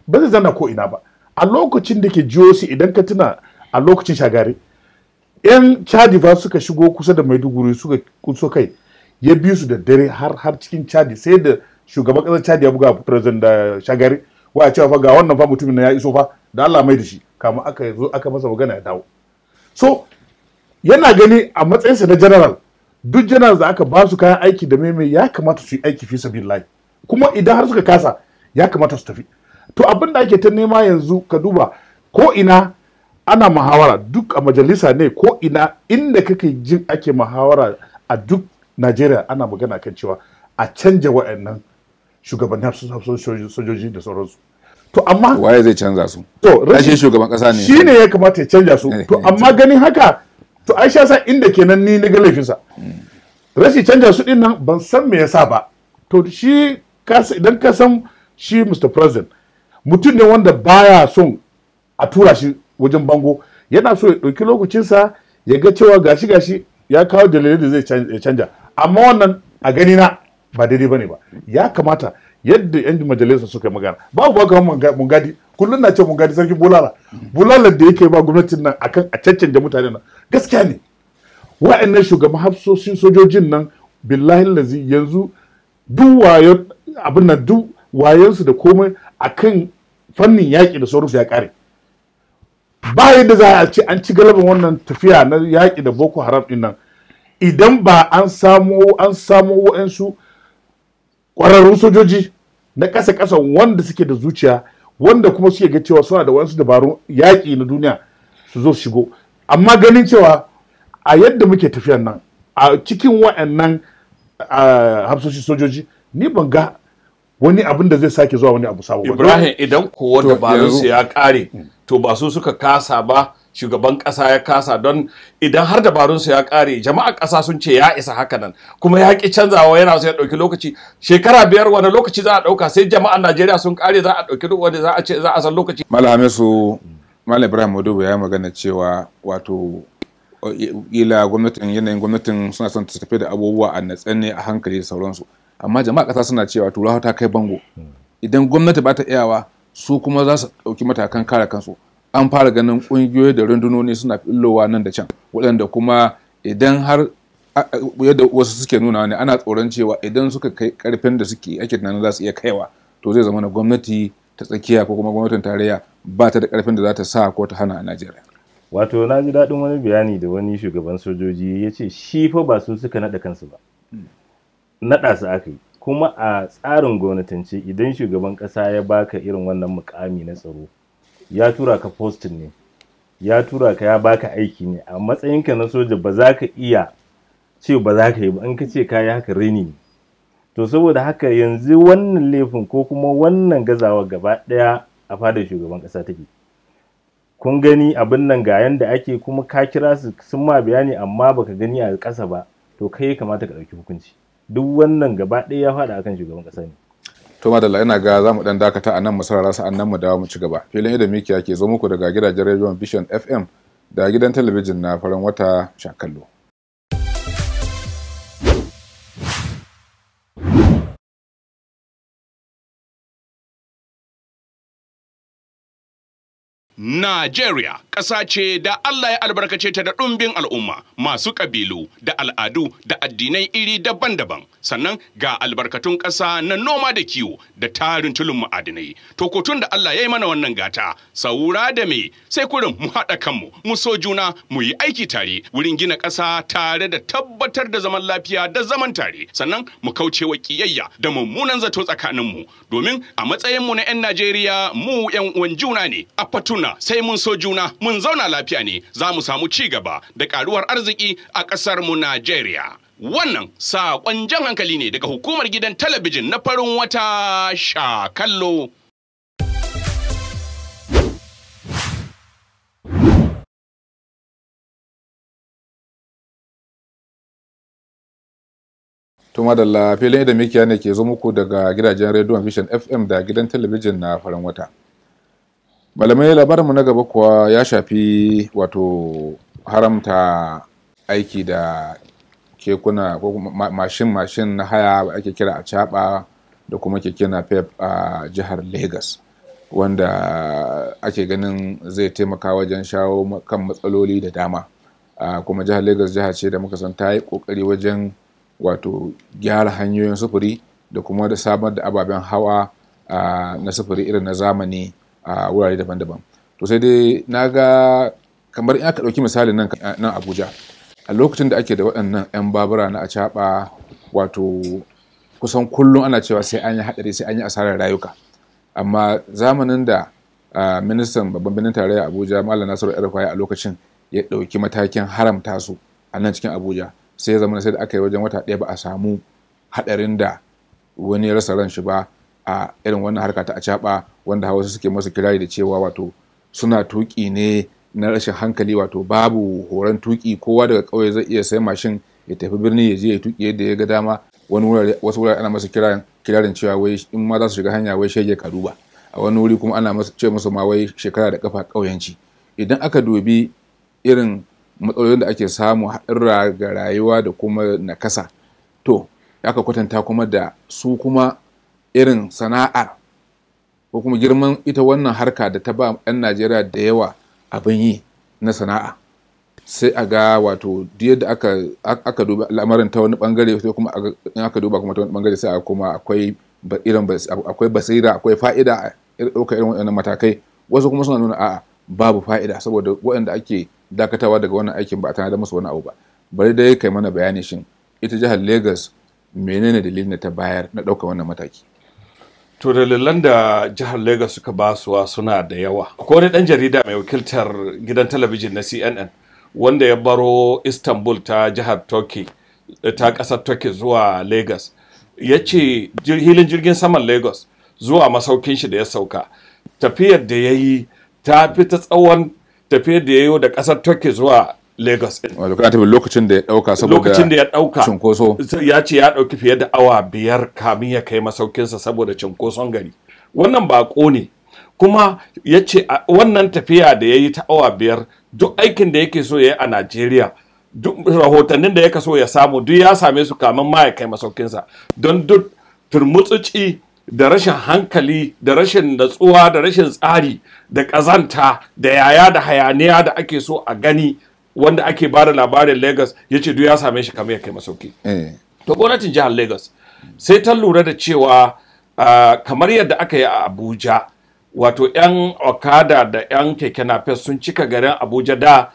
ba zai zana ko ina ba. A lokacin da ke GOC idan ka tuna a lokacin Shagari, 'yan Chadi ba suka shigo kusa da Maiduguri suka kuso kai, ya bi su da dare har cikin Chadi, sai da shugaban ƙasar Chadi ya buga president da Shagari wa cewa fa ga wannan fa mutumin ya iso fa da Allah mai da shi, kama aka zo aka masa magana ya dawo. So yana gani a matsayinsa na general, duk general da aka ba su kayan aiki da mai ya kamata su yi aiki fi sabilillahi, kuma idan har suka kasa ya kamata su tafi. To abin da ake ta nema yanzu ka duba ko ina ana muhawara, duk a majalisa ne ko ina inda kake jin ake muhawara a duk Najeriya ana magana kan cewa a canja wa'annan shugabannin sojoji da sauransu. To amma waye zai canza su? To rashin shugaban kasa ne shine ya kamata ya canja su. To amma ganin haka, to Aisha sa inda kenan ni na ga laifinsa. Rashin canja su din nan ban san me yasa ba. To shi idan ka san shi Mr. President mutum ne wanda baya son a tura shi wajen bango, yana so ya ɗauki lokacinsa ya ga cewa gashi ya kawo dalilai da zai canja. Amma wannan a gani na ba daidai bane ba. Ya kamata yadda 'yan majalisa suka yi magana, babu ba kamar Mungadi, kullum na ce Mungadi sarki bulala da yake ba gwamnatin nan akan a caccanja mutane nan gaskiya ne. Wa'annan shugaban hafsoshin sojojin nan billahi lazi yanzu duk wayo abin nan duk wayansu da komai akan fannin yaƙi da sauransu ya ƙare. Ba yadda za a ce an ci galaban wannan tafiya na yaƙi da Boko Haram din nan idan ba an samo wa'ansu ƙwararrun sojoji na ƙasa wanda suke da zuciya, wanda kuma suke ga cewa suna da wasu dabarun yaƙi na duniya su zo shigo. Amma ganin cewa a yadda muke tafiyan nan a cikin wa'annan hafsoshin sojoji, ni ban ga wani abin da zai sake zuwa wani abu sabo. Ibrahim, idan kowa dabarunsu ya ƙare, to ba su suka kasa ba, shugaban ƙasa ya kasa. Don idan har dabarunsu ya ƙare, jama'ar ƙasa sun ce ya isa haka nan, kuma ya ƙi canzawa, yana so ya ɗauki lokaci. Shekara 5 wani lokaci za a ɗauka, sai jama'ar Najeriya sun ƙare za a ɗauki wani za a ce za a san lokaci. Malam Hamisu, Malam Ibrahim Madobo ya yi magana cewa wato ila yanayin gwamnatin suna son ta tafi da abubuwa a natsanne a hankali da sauransu. Amma jama'a ƙasa suna cewa turawa ta kai bango. Idan gwamnati ba ta iyawa, su kuma za su ɗauki matakan kare kansu. An fara ganin ƙungiyoyi da rundunoni suna fillowa nan da can, waɗanda kuma idan har yadda wasu suke nuna ne, ana tsoron cewa idan suka kai ƙarfin da suke ake tunanin za su iya kaiwa, to zai zama na gwamnati ta tsakiya ko kuma gwamnatin tarayya ba ta da ƙarfin da za ta sa ko ta hana a Najeriya. Wato na ji daɗin wani bayani da wani shugaban sojoji ya ce shi fa ba su suka naɗa kansu ba, naɗa su aka yi. Kuma a tsarin gwamnatance idan shugaban ƙasa ya baka irin wannan mukami na tsaro, ya tura ka postin ne, ya tura ka ya baka aiki ne, a matsayinka na soja ba za ka iya ce ba za ka yi ba, in ka ce ka yi haka reni ne. To saboda haka yanzu wannan laifin ko kuma wannan gazawa gaba ɗaya a fadar shugaban ƙasa take. Kun gani abin nan ga yanda ake, kuma ka kira su sun ma bayani amma baka gani a ƙasa ba, to kai kamata ka ɗauki hukunci. Duk wannan gaba ɗaya ya faɗa akan shugaban ƙasa ne. To madalla, ina ga za mu ɗan dakata a nan mu sarara sa'an nan mu dawo mu ci gaba. Filin Idan Mikiya ke zo muku daga gidajen rediyon Vision FM da gidan talabijin na Farin Wata Shakallo. Najeriya ƙasa ce da Allah ya albarkace ta da ɗumbin al'umma masu ƙabilu da al'adu da addinai iri daban-daban, sannan ga albarkatun ƙasa na noma da kiwo da tarin tulun ma'adinai. To kotun da Allah ya yi mana wannan gata, saura da me sai kurin mu haɗa kanmu, mu so juna, mu yi aiki tare wurin gina ƙasa tare da tabbatar da zaman lafiya da zaman tare, sannan mu kauce wa ƙiyayya da mummunan zato tsakaninmu, domin a matsayinmu na 'yan Najeriya mu 'yan uwan juna ne. A fatuna sai mun so juna, mun zauna lafiya ne za mu samu ci gaba da karuwar arziki a ƙasar mu Najeriya. Wannan saƙon jan hankali ne daga hukumar gidan talabijin na Farin Wata Shakallo. To madalla filin idan mikiya ne ke zo muku daga gidajen rediyon Vision FM da gidan talabijin na farin wata. Malamai labarinmu na gaba kuwa ya shafi wato haramta aiki da kekuna ko mashin na haya ake kira a caɓa da kuma keke napep a jihar Lagos, wanda ake ganin zai taimaka wajen shawo kan matsaloli da dama. Kuma jihar Lagos jiha ce da muka san ta yi kokari wajen wato gyara hanyoyin sufuri da kuma da samar da ababen hawa na sufuri irin na zamani a wurare daban-daban. To sai dai na ga kamar in aka ɗauki misali nan Abuja, a lokacin da ake da waɗannan 'yan babura na acaɓa, wato kusan kullum ana cewa sai an yi haɗari, sai an yi asarar rayuka. Amma zamanin da ministan babban birnin tarayya Abuja Malam Nasiru El-Rufai a lokacin ya ɗauki matakin haramta su a nan cikin Abuja, sai ya zama sai da aka yi wajen wata ɗaya ba a samu haɗarin da wani ya rasa ran shi ba a irin wannan harka ta acaɓa, wanda Hausa suke masu kirari da cewa wato suna tuƙi ne na rashin hankali, wato babu horon tuƙi, kowa daga ƙauye zai iya sai mashin ya tafi birni ya je ya tuƙi yadda ya ga dama. Wasu wurare ana masa kirarin cewa wai in ma za su shiga hanya wai shege ka duba, a wani wuri kuma ana ce musu ma wai shekara da kafa ƙauyanci. Idan aka dubi irin matsalolin da ake samu haɗurra ga rayuwa da kuma nakasa, to aka kwatanta kuma da su kuma irin sana'ar ko kuma girman ita wannan harka da ta ba 'yan Najeriya da yawa abin yi na sana'a, sai a ga wato yadda aka duba lamarin ta wani bangare, sai kuma in aka duba kuma ta wani bangare sai a kuma akwai basira, akwai fa'ida a ɗaukar irin waɗannan matakai. Wasu kuma suna nuna a'a babu fa'ida, saboda waɗanda ake dakatawa daga wannan aikin ba a tana da musu wani abu ba. Bari dai kai mana bayani, shin ita jihar Lagos menene dalilin da ta bayar na ɗaukar wannan mataki? To dalilan da jihar Lagos suka basuwa suna da yawa. Akwai wani ɗan jarida mai wakiltar gidan talabijin na CNN wanda ya baro Istanbul ta jihar Turkey, ta ƙasar Turkey zuwa Lagos. Ya ce hilin jirgin saman Lagos zuwa masaukin shi da ya sauka, tafiyar da ya yi ta fi ta tsawon tafiyar da ya yi da ƙasar Turkey zuwa Lagos. Lokacin da ya ɗauka saboda cinkoso. Ya ce ya ɗauki fiye da awa 5 kamin ya kai masaukinsa saboda cinkoson gari. Wannan baƙo ne. Kuma ya ce wannan tafiya da ya yi ta awa 5, duk aikin da yake so ya yi a Najeriya, duk rahotannin da yake so ya samu duk ya same su kamin ma ya kai masaukinsa. Don duk turmutsuci da rashin hankali da rashin natsuwa da rashin tsari da ƙazanta da yaya da hayaniya da ake so a gani wanda ake ba da labarin Lagos, ya ce duk ya same shi kamar ya kai masauki. To gwamnatin jihar Lagos sai ta lura da cewa kamar yadda aka yi a Abuja, wato 'yan okada da 'yan keke napep sun cika garin Abuja da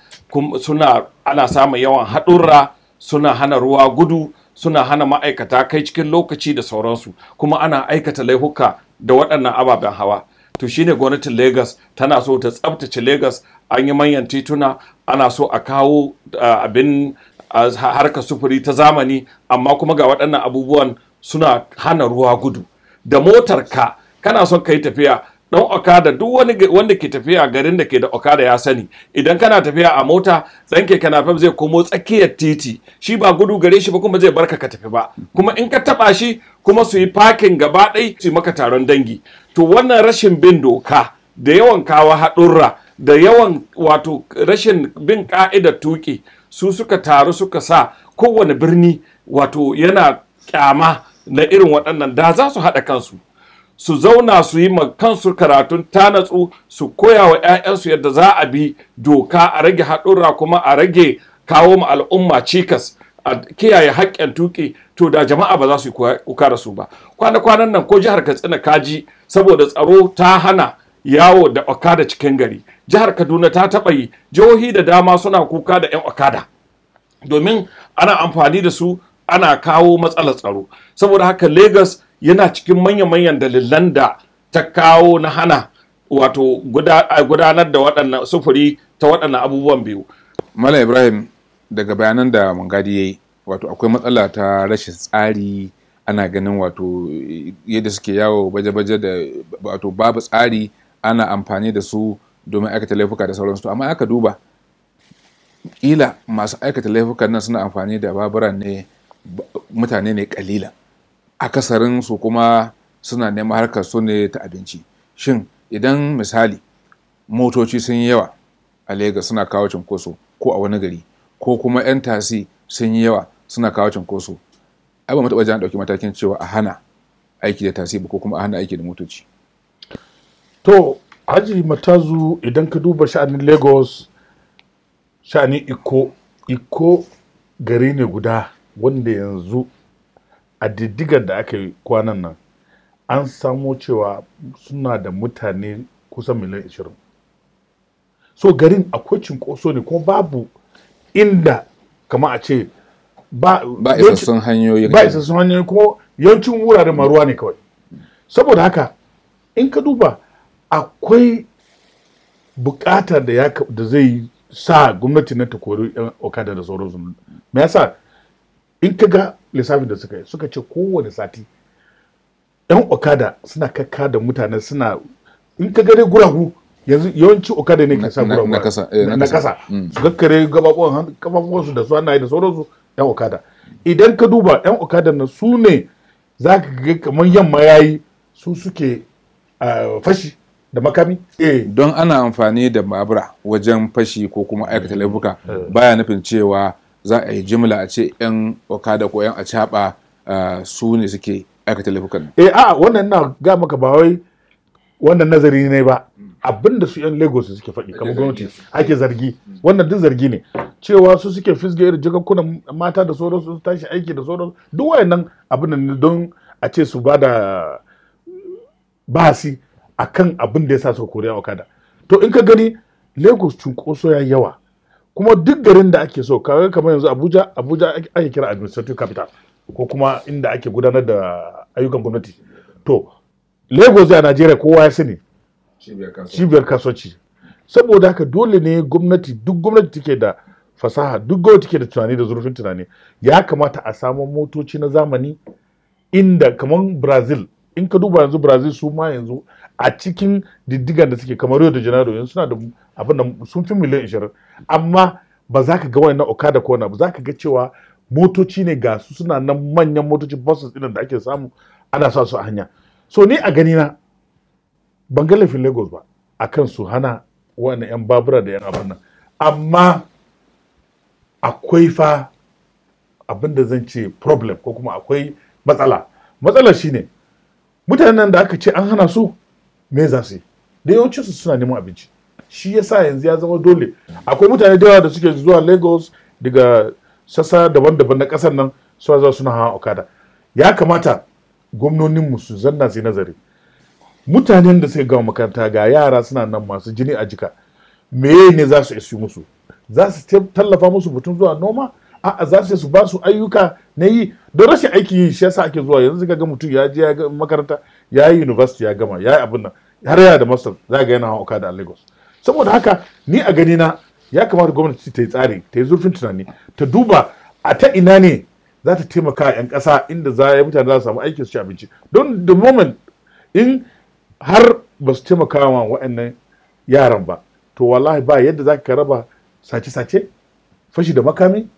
ana samun yawan haɗurra, suna hana ruwa gudu, suna hana ma'aikata kai cikin lokaci da sauransu, kuma ana aikata laifuka da waɗannan ababen hawa. To shine gwamnatin Lagos tana so ta tsabtace Lagos, an yi manyan tituna, ana so a kawo abin harkar sufuri ta zamani, amma kuma ga waɗannan abubuwan suna hana ruwa gudu. Da motar ka kana son ka yi tafiya, ɗan okada, duk wanda ke tafiya garin da ke da okada ya sani, idan kana tafiya a mota, ɗan keke napep zai komo tsakiyar titi, shi ba gudu gare shi ba kuma zai barka ka tafi ba, kuma in ka taɓa shi kuma su yi parking gaba ɗai su yi maka taron dangi. To wannan rashin bin doka da yawan kawo haɗurra da yawan wato rashin bin ƙa'idar tuƙi, su suka taru suka sa kowane birni wato yana ƙyama na irin waɗannan. Da za su haɗa kansu, su zauna su yi ma kansu karatun tanatsu, su koya wa 'ya'yansu yadda za a bi doka, a rage haɗurra, kuma a rage kawo ma al'umma cikas, a kiyaye haƙƙin tuƙi, to da jama'a ba za su yi kuka da su ba. Kwana-kwanan nan ko jihar Katsina kaji, saboda tsaro ta hana yawo da okada cikin gari. Jihar Kaduna ta taɓa yi, jihohi da dama suna kuka da 'yan okada domin ana amfani da su, ana kawo matsalar tsaro. Saboda haka Lagos yana cikin manya-manyan dalilan da ta kawo na hana wato gudanar da waɗannan sufuri ta waɗannan abubuwan biyu. Malam Ibrahim, daga bayanan da Mungadi ya yi, wato akwai matsala ta rashin tsari, ana ganin wato yadda suke yawo baje-baje da wato babu tsari, ana amfani da su domin aikata laifuka da sauransu. Amma aka duba, ƙila masu aikata laifukan nan suna amfani da baburan ne mutane ne kalilan, akasarin su kuma suna neman harkar su ne ta abinci. Shin idan misali motoci sun yi yawa a Lagos suna kawo cinkoso, ko a wani gari, ko kuma 'yan tasi sun yi yawa suna kawo cinkoso, ai ba mu taɓa jan ɗauki matakin cewa a hana aiki da tasi ba ko kuma a hana aiki da motoci. To Haji Matazu, idan ka duba sha'anin Lagos, sha'anin Iko gari ne guda wanda yanzu a diddigar da aka yi kwanan nan an samo cewa suna da mutane kusan miliyan 20. So garin akwai cinkoso ne kuma babu inda kama a ce ba isassun hanyoyi, kuma yawancin wuraren maruwa ne kawai. Saboda haka in ka duba akwai bukatar da zai sa gwamnati na ta kori 'yan okada da sauransu. Me yasa in ka ga lissafin da suka ce kowane sati 'yan okada suna kakka da mutane, suna in ka gare guragu yanzu yawanci okada ne ke sa guragu na kasa su kakkare gababuwansu da su hannaye da sauransu 'yan okada. Idan ka duba 'yan okada na su ne za ka ga kamar yamma yayi su suke fashi da makami. Don ana amfani da babura wajen fashi ko kuma aikata laifuka baya nufin cewa za a yi jimla a ce 'yan okada ko 'yan acaba su ne suke aikata laifukan. Wannan na ga maka ba wai wannan nazari ne ba, abinda su 'yan Lagos suke faɗi kamar gwamnati ake zargi, wannan duk zargi ne cewa su suke fisge irin jigakkunan mata da sauransu su tashi aiki da sauransu, duk wayannan abin ne don a ce su ba da bahasi akan abin da ya sa suka kori okada. To in ka gani Lagos cunkoso ya yawa, kuma duk garin da ake so kamar yanzu Abuja ake kira administrative capital ko kuma inda ake gudanar da ayyukan gwamnati. To Lagos a Najeriya kowa ya sani cibiyar kasuwanci. Saboda haka dole ne duk gwamnati take da fasaha, duk gwamnati take da tunani da zurfin tunani, ya kamata a samu motoci na zamani inda kamar Brazil, in ka duba yanzu Brazil su ma yanzu a cikin diddigan da suke kamar Rio de Janeiro yanzu suna da abin da sun fi miliyan 20, amma ba za ka ga wayannan okada ko ba za ka ga cewa motoci ne ga su suna nan manyan motoci buses ɗin da ake samu ana sa su a hanya. So ni a gani na ban ga laifin Lagos ba akan su hana wannan 'yan babura da 'yan abin nan, amma akwai fa abin da zan ce problem ko kuma akwai matsalar shine mutanen da aka ce an hana su me za su yi, da yawancin su suna neman abinci. Shi yasa yanzu ya zama dole akwai mutane da yawa da suke zuwa Lagos daga sassa daban-daban na kasar nan suna hawa okada. Ya kamata gwamnoninmu su zanna su nazari, mutanen da suka gama makaranta ga yara suna nan masu jini a jika, meye ne za su isi musu? Za su tallafa musu batun zuwa noma? A'a, za su ba su ayyuka na yi, don rashin aiki yi shi yasa ake zuwa. Yanzu ga mutum ya je ya ga makaranta, ya yi university ya gama, ya yi abin nan har yana da master, za ga yana hawa okada a Lagos. Saboda haka ni a gani na ya kamata gwamnati ta yi tsari, ta yi zurfin tunani, ta duba a ta ina ne za ta taimaka 'yan ƙasa inda mutane za su samu aiki su ci abinci. Don the moment in har ba su taimaka wa waɗannan yaran ba, to wallahi ba yadda za ka raba sace-sace, fashi da makami,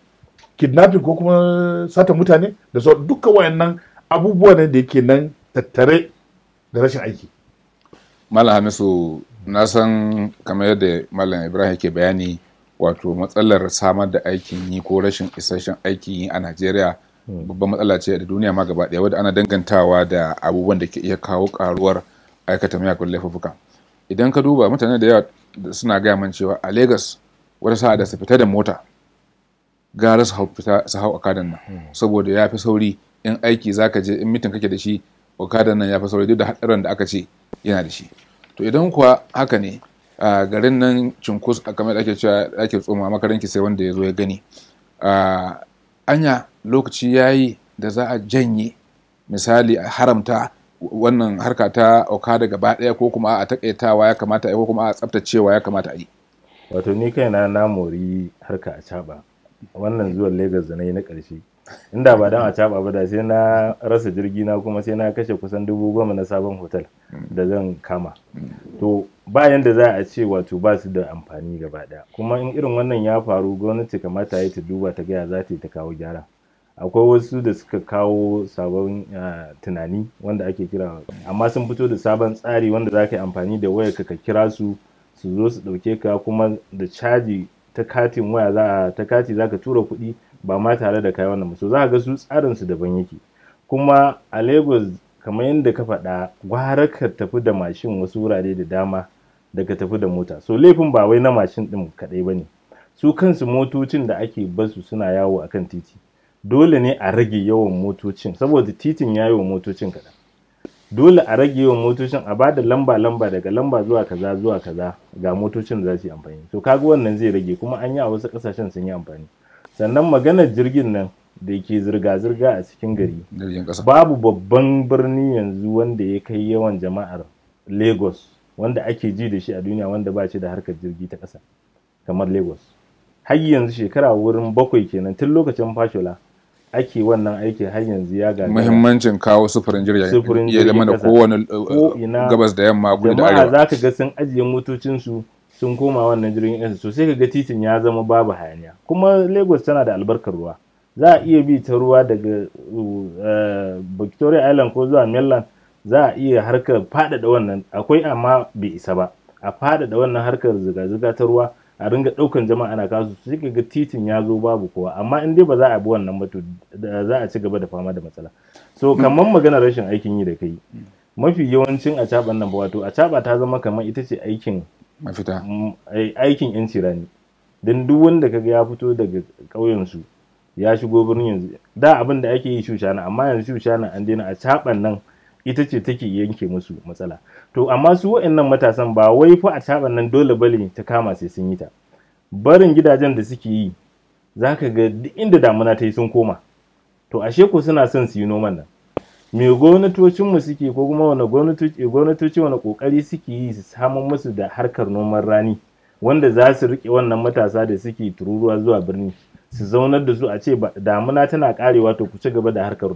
kidnapping ko kuma sata mutane da sauran dukkan wayannan abubuwa ne da yake nan tattare da rashin aiki. Malam Hamisu, na san kamar yadda Malam Ibrahim ke bayani, wato matsalar samar da aikin yi ko rashin isasshen aikin yi a Najeriya babban matsala ce da duniya ma gaba ɗaya, wadda ana dangantawa da abubuwan da ke iya kawo karuwar aikata miyagun laifuka. Idan ka duba mutane da yawa suna gaya man cewa a Lagos wata sa'a da su fita da mota gara su hau okadan nan, saboda ya fi sauri. In aiki zaka je, in mitin kake da shi, okadan nan ya fi sauri duk da haɗarin da aka ce yana da shi. To idan kuwa haka ne a garin nan cunkus kamar ake cewa ake tsoma makaranki sai wanda ya zo ya gani, anya lokaci yayi da za a janye misali a haramta wannan harka ta okada gaba ɗaya, ko kuma a takaitawa ya kamata a yi, ko kuma a tsaftacewa ya kamata a yi? Wato ni kaina na mori harka a caba wannan zuwan Lagos da na yi na ƙarshe. Inda ba dan a caba ba da sai na rasa jirgi na, kuma sai na kashe kusan 10,000 na sabon hotel da zan kama. To bayan da za a ce wato ba su da amfani gaba ɗaya, kuma in irin wannan ya faru gwamnati kamata ya ta duba ta gaya za ta yi ta kawo gyara. akwai wasu da suka kawo sabon tunani wanda ake kira, amma sun fito da sabon tsari wanda za ka yi amfani da wayar ka kira su zo su ɗauke ka, kuma da caji ta katin waya ta kati za ka tura kuɗi ba ma tare da kai wannan so za ka ga su tsarin su daban yake. Kuma a Lagos kamar yadda ka faɗa, gwara ka tafi da mashin wasu wurare da dama da ka tafi da mota. So laifin ba wai na mashin ɗin kaɗai ba ne, su kansu motocin da ake basu suna yawo akan titi dole ne a rage yawan motocin, saboda titin ya yi wa motocin kaɗan. Dole a rage yawan motocin, a bada lamba daga lamba zuwa kaza ga motocin da za su yi amfani. To kaga wannan zai rage, kuma an yi a wasu ƙasashen sun yi amfani. Sannan maganar jirgin nan da ke zirga-zirga a cikin gari, babu babban birni yanzu wanda ya kai yawan jama'ar Lagos wanda ake ji da shi a duniya wanda ba shi da harkar jirgi ta ƙasa kamar Lagos. Har yanzu shekara wurin 7 kenan tun lokacin Fashola ake wannan aiki, har yanzu ya gagara. Muhimmancin kawo sufurin jirgin ya zama da kowane gabas da yamma, kudu da arewa. Jama'a za ka ga sun ajiye motocinsu sun koma wannan jirgin ƙasa, so sai ka ga titin ya zama babu hayaniya. Kuma Lagos tana da albarkar ruwa, za a iya bi ta ruwa daga Victoria Island ko zuwa Mainland, za a iya harkar faɗaɗa wannan, akwai amma bai isa ba, a faɗaɗa wannan harkar zirga-zirga ta ruwa, a ringa ɗaukan jama'a ana kasu, sai ka ga titin ya zo babu kowa. Amma in dai ba za a bi wannan ba to za a ci gaba da fama da matsala. So kamar maganar rashin aikin yi da kai, mafi yawancin acaɓan nan ba, wato acaɓa ta zama kamar ita ce aikin mafita, aikin yanci rani. Don duk wanda kaga ya fito daga ƙauyensu ya shigo birnin yanzu, da abin da ake yi shushana, amma yanzu shushana an daina, acaɓan nan ita ce take yanke musu matsala. To amma su waɗannan matasan ba wai fa acaɓan nan dole bane ta kama sai sun yi ta. Barin gidajen da suke yi zaka ga duk inda damuna ta yi sun koma. To ashe ko suna son su yi noman nan. Me gwamnatocin mu suke, ko kuma wani gwamnatoci wani kokari suke yi su samun musu da harkar noman rani wanda za su rike wannan matasa da suke tururuwa zuwa birni, su zaunar da su a ce damuna tana karewa to ku ci gaba da harkar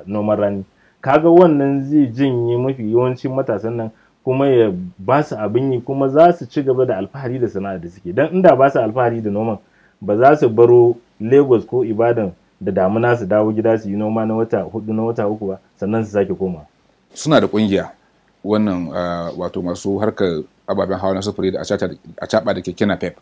noman rani. Kaga wannan zai jinye mafi yawancin matasan nan, kuma ya ba su abin yi, kuma za su ci gaba da alfahari da sana'a da suke. Dan inda ba su alfahari da noman, ba za su baro Lagos ko Ibadan da damuna su dawo gida su yi noma na wata 4 na wata 3 ba, sannan su sake koma. Suna da kungiya wannan wato masu harkar ababen hawa na sufuri da acaɓa da keke napep,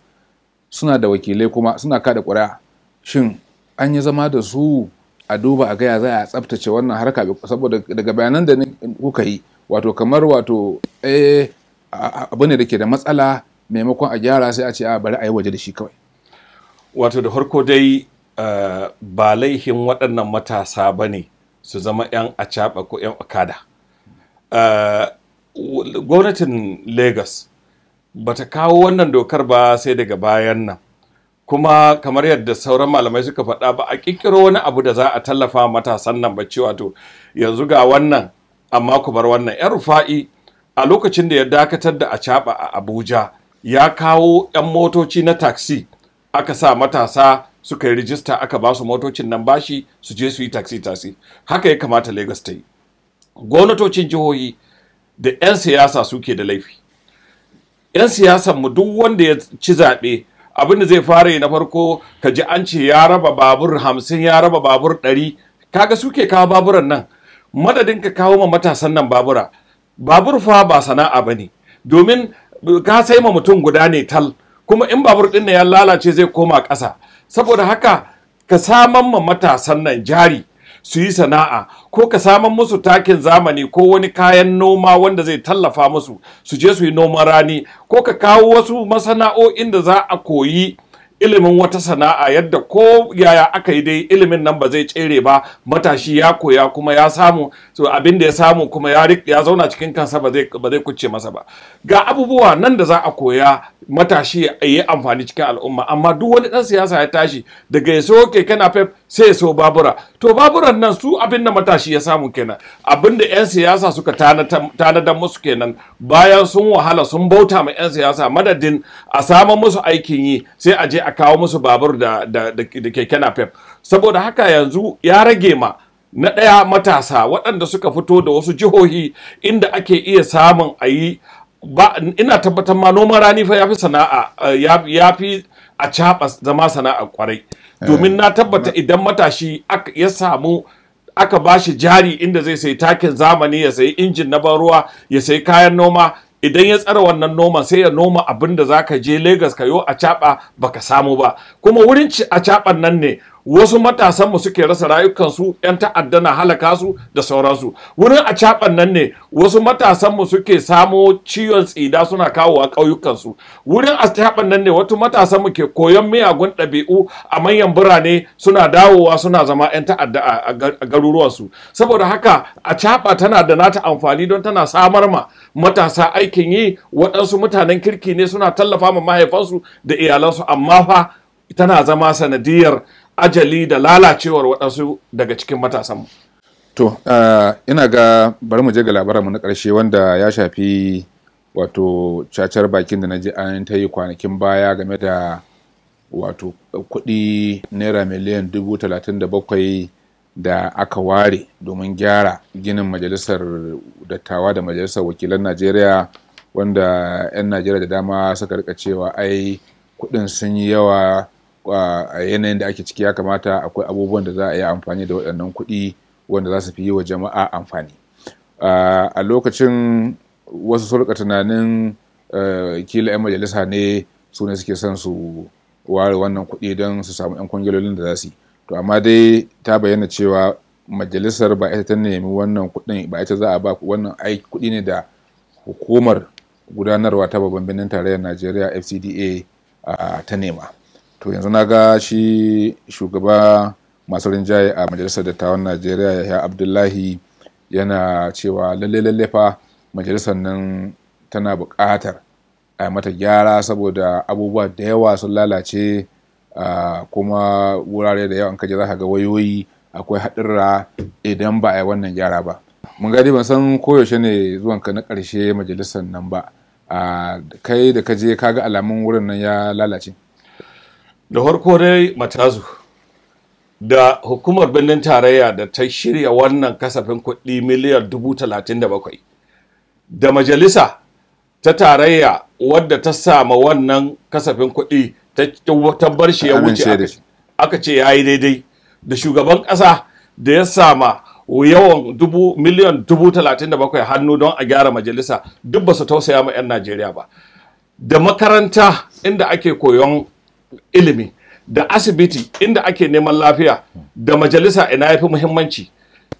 suna da wakilai kuma suna kada ƙuri'a. Shin an yi zama da su a duba a gaya za a tsabtace wannan harka? Saboda daga bayanan da kuka yi, wato kamar wato abu ne da ke da matsala, maimakon a gyara sai a ce a bari a yi waje da shi kawai. Wato da farko dai ba laihin waɗannan matasa ba ne su zama 'yan acaɓa ko 'yan okada. Gwamnatin Lagos ba ta kawo wannan dokar ba sai daga bayan nan, kuma kamar yadda sauran malamai suka faɗa, ba a ƙirƙiro wani abu da za a tallafa matasan nan ba, cewa to yanzu ga wannan amma ku bar wannan. 'Yan Rufa'i a lokacin da ya dakatar da acaɓa a Abuja, ya kawo 'yan motoci na taxi, aka sa matasa suka yi rijista, aka ba su motocin nan bashi su je su yi taxi. Haka ya kamata Lagos ta yi. Gwamnatocin jihohi da 'yan siyasa suke da laifi. 'Yan siyasan mu duk wanda ya ci zaɓe, abin da zai fara yi na farko ka ji an ce ya raba babur 50, ya raba babur 100. Kaga suke kawo baburan nan, madadin ka kawo ma matasan nan babur fa ba sana'a bane, domin ka sai ma mutum guda ne tal, kuma in babur ɗin ya lalace zai koma ƙasa. Saboda haka ka saman ma matasan nan jari su yi sana'a, ko ka saman musu takin zamani ko wani kayan noma wanda zai tallafa musu su je su yi noman rani, ko ka kawo wasu masana'o'in da za a koyi ilimin wata sana'a, yadda ko yaya aka yi dai ilimin nan ba zai tsere ba, matashi ya koya kuma ya samu, so abin da ya samu kuma ya zauna cikin kansa ba zai kuce masa ba. Ga abubuwa nan da za a koya matashi ya yi amfani cikin al'umma. Amma duk wani ɗan siyasa ya tashi daga ya so keke napep sai ya so babura, to baburan nan su abin da matashi ya samu kenan, abin da 'yan siyasa suka tanadar musu kenan. Bayan sun wahala sun bauta ma 'yan siyasa, madadin a samun musu aikin yi sai a je a kawo musu babur da keke napep. Saboda haka yanzu ya rage ma na ɗaya matasa waɗanda suka fito da wasu jihohi inda ake iya samun a yi, ina tabbatar ma noman rani fa ya fi sana'a, ya fi acaɓa zama sana'a kwarai. domin na tabbata idan matashi ya samu aka ba shi jari inda zai sayi takin zamani, ya sayi injin na ban ruwa, ya sayi kayan noma, idan ya tsara wannan noma sai ya noma abin da za ka je Legas ka yo a caɓa baka samu ba. Kuma wurin a caɓan nan ne wasu matasanmu suke rasa rayukansu, 'yan ta'adda na halaka su da sauransu. Wurin a caɓan nan ne wasu matasanmu suke samo ciwon tsida suna kawo a ƙauyukansu. Wurin a caɓan nan ne wasu matasanmu ke koyon miyagun ɗabi'u a manyan birane suna dawowa suna zama 'yan ta'adda a garuruwansu. Saboda haka a caɓa tana da nata amfani don tana samar ma matasa aikin yi, waɗansu mutanen kirki ne suna tallafa ma mahaifansu da iyalansu, amma fa tana zama sanadiyar ajali da lalacewar waɗansu daga cikin matasanmu. To, ina ga bari mu je ga labaranmu na ƙarshe wanda ya shafi wato cacar bakin da na ji an ta yi kwanakin baya game da wato kuɗi naira miliyan 37,000 da aka ware domin gyara ginin majalisar dattawa da majalisar wakilan Najeriya, wanda 'yan Najeriya da dama suka rika cewa ai kuɗin sun yi yawa a yanayin da ake ciki, ya kamata akwai abubuwan da za a yi amfani da waɗannan kuɗi wanda za su fi yi wa jama'a amfani. A lokacin wasu sun rika tunanin kila 'yan majalisa ne su ne suke son su ware wannan kuɗi don su samu 'yan kwangilolin da za su yi. To amma dai ta bayyana cewa majalisar ba ita ta nemi wannan kuɗin, ba ita za a ba wannan aiki, kuɗi ne da hukumar gudanarwa ta babban birnin tarayyar Najeriya FCDA ta nema. To yanzu na ga shi shugaba masu rinjaye a majalisar dattawan Najeriya Yahaya Abdullahi yana cewa lalle fa majalisar nan tana buƙatar a mata gyara saboda abubuwa da yawa sun lalace, kuma wurare da yawa an kaje za ka ga wayoyi akwai haɗurra idan ba a yi wannan gyara ba. Mun gadi ban san koyaushe ne zuwanka na ƙarshe majalisar nan ba, kai da kaje kaga alamun wurin nan ya lalace. Da farko dai Matazu, da hukumar birnin tarayya da ta shirya wannan kasafin kuɗi miliyan 37,000 da majalisa ta tarayya wadda ta sama wannan kasafin kuɗi ta bar shi ya wuce, aka ce ya yi daidai, da shugaban ƙasa da ya sama yawan miliyan 37,000 hannu don a gyara majalisa, duk ba su tausaya ma 'yan Najeriya ba. Da makaranta inda ake koyon ilimi, da asibiti inda ake neman lafiya, da majalisa ina ya fi muhimmanci.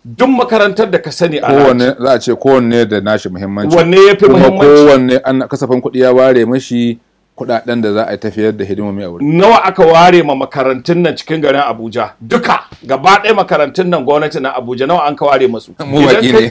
Duk makarantar da ka sani a kowanne za a ce kowanne da nashi muhimmanci, wanne ya fi muhimmanci, kowanne an kasafin kuɗi ya ware mashi kuɗaɗen da za a tafiyar da hidimomi a wurin. Nawa aka ware ma makarantun nan cikin garin Abuja? Duka gaba ɗaya makarantun nan gwamnati na Abuja nawa an ka ware masu?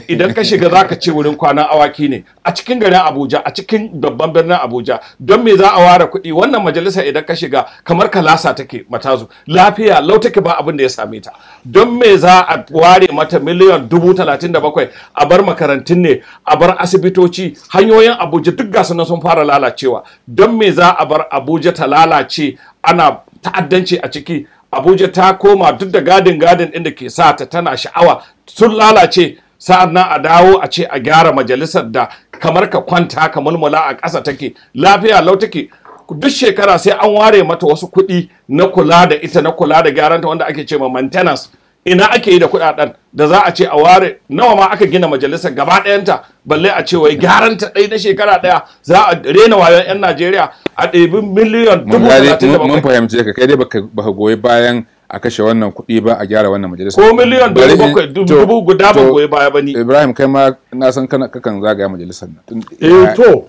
Idan ka shiga za ka ce wurin kwanan awaki ne a cikin garin Abuja, a cikin babban birnin Abuja. Don me za a ware kuɗi? Wannan majalisa idan ka shiga kamar kalasa take Matazu, lafiya lau take, ba abin da ya same ta. Don me za a ware mata miliyan 37,000 a bar makarantun ne, a bar asibitoci, hanyoyin Abuja duk gasu nan sun fara lalacewa. Don me za a bar Abuja ta lalace, ana ta'addanci a ciki? Abuja ta koma duk da gadin inda ke sa ta tana sha'awa sun lalace, sa'an nan a dawo a ce a gyara majalisar da kamar ka kwanta ka mulmula a ƙasa take, lafiya lau take. Duk shekara sai an ware mata wasu kuɗi na kula da ita, na kula da gyaranta, wanda ake ce ma maintenance. Ina ake yi da kuɗaɗen da za a ce a ware? Nawa ma aka gina majalisar gaba ɗayanta, balle a ce wai gyaranta ɗai na shekara ɗaya za a rena wayon 'yan Najeriya a ɗebi miliyan 37,000. Mun fahimce ka, kai dai baka goyi bayan a kashe wannan kuɗi ba a gyara wannan majalisar. Ko miliyan 700 dubu guda ba goyi baya ba ni. Ibrahim, kai ma na san kakan zagaya majalisar nan. To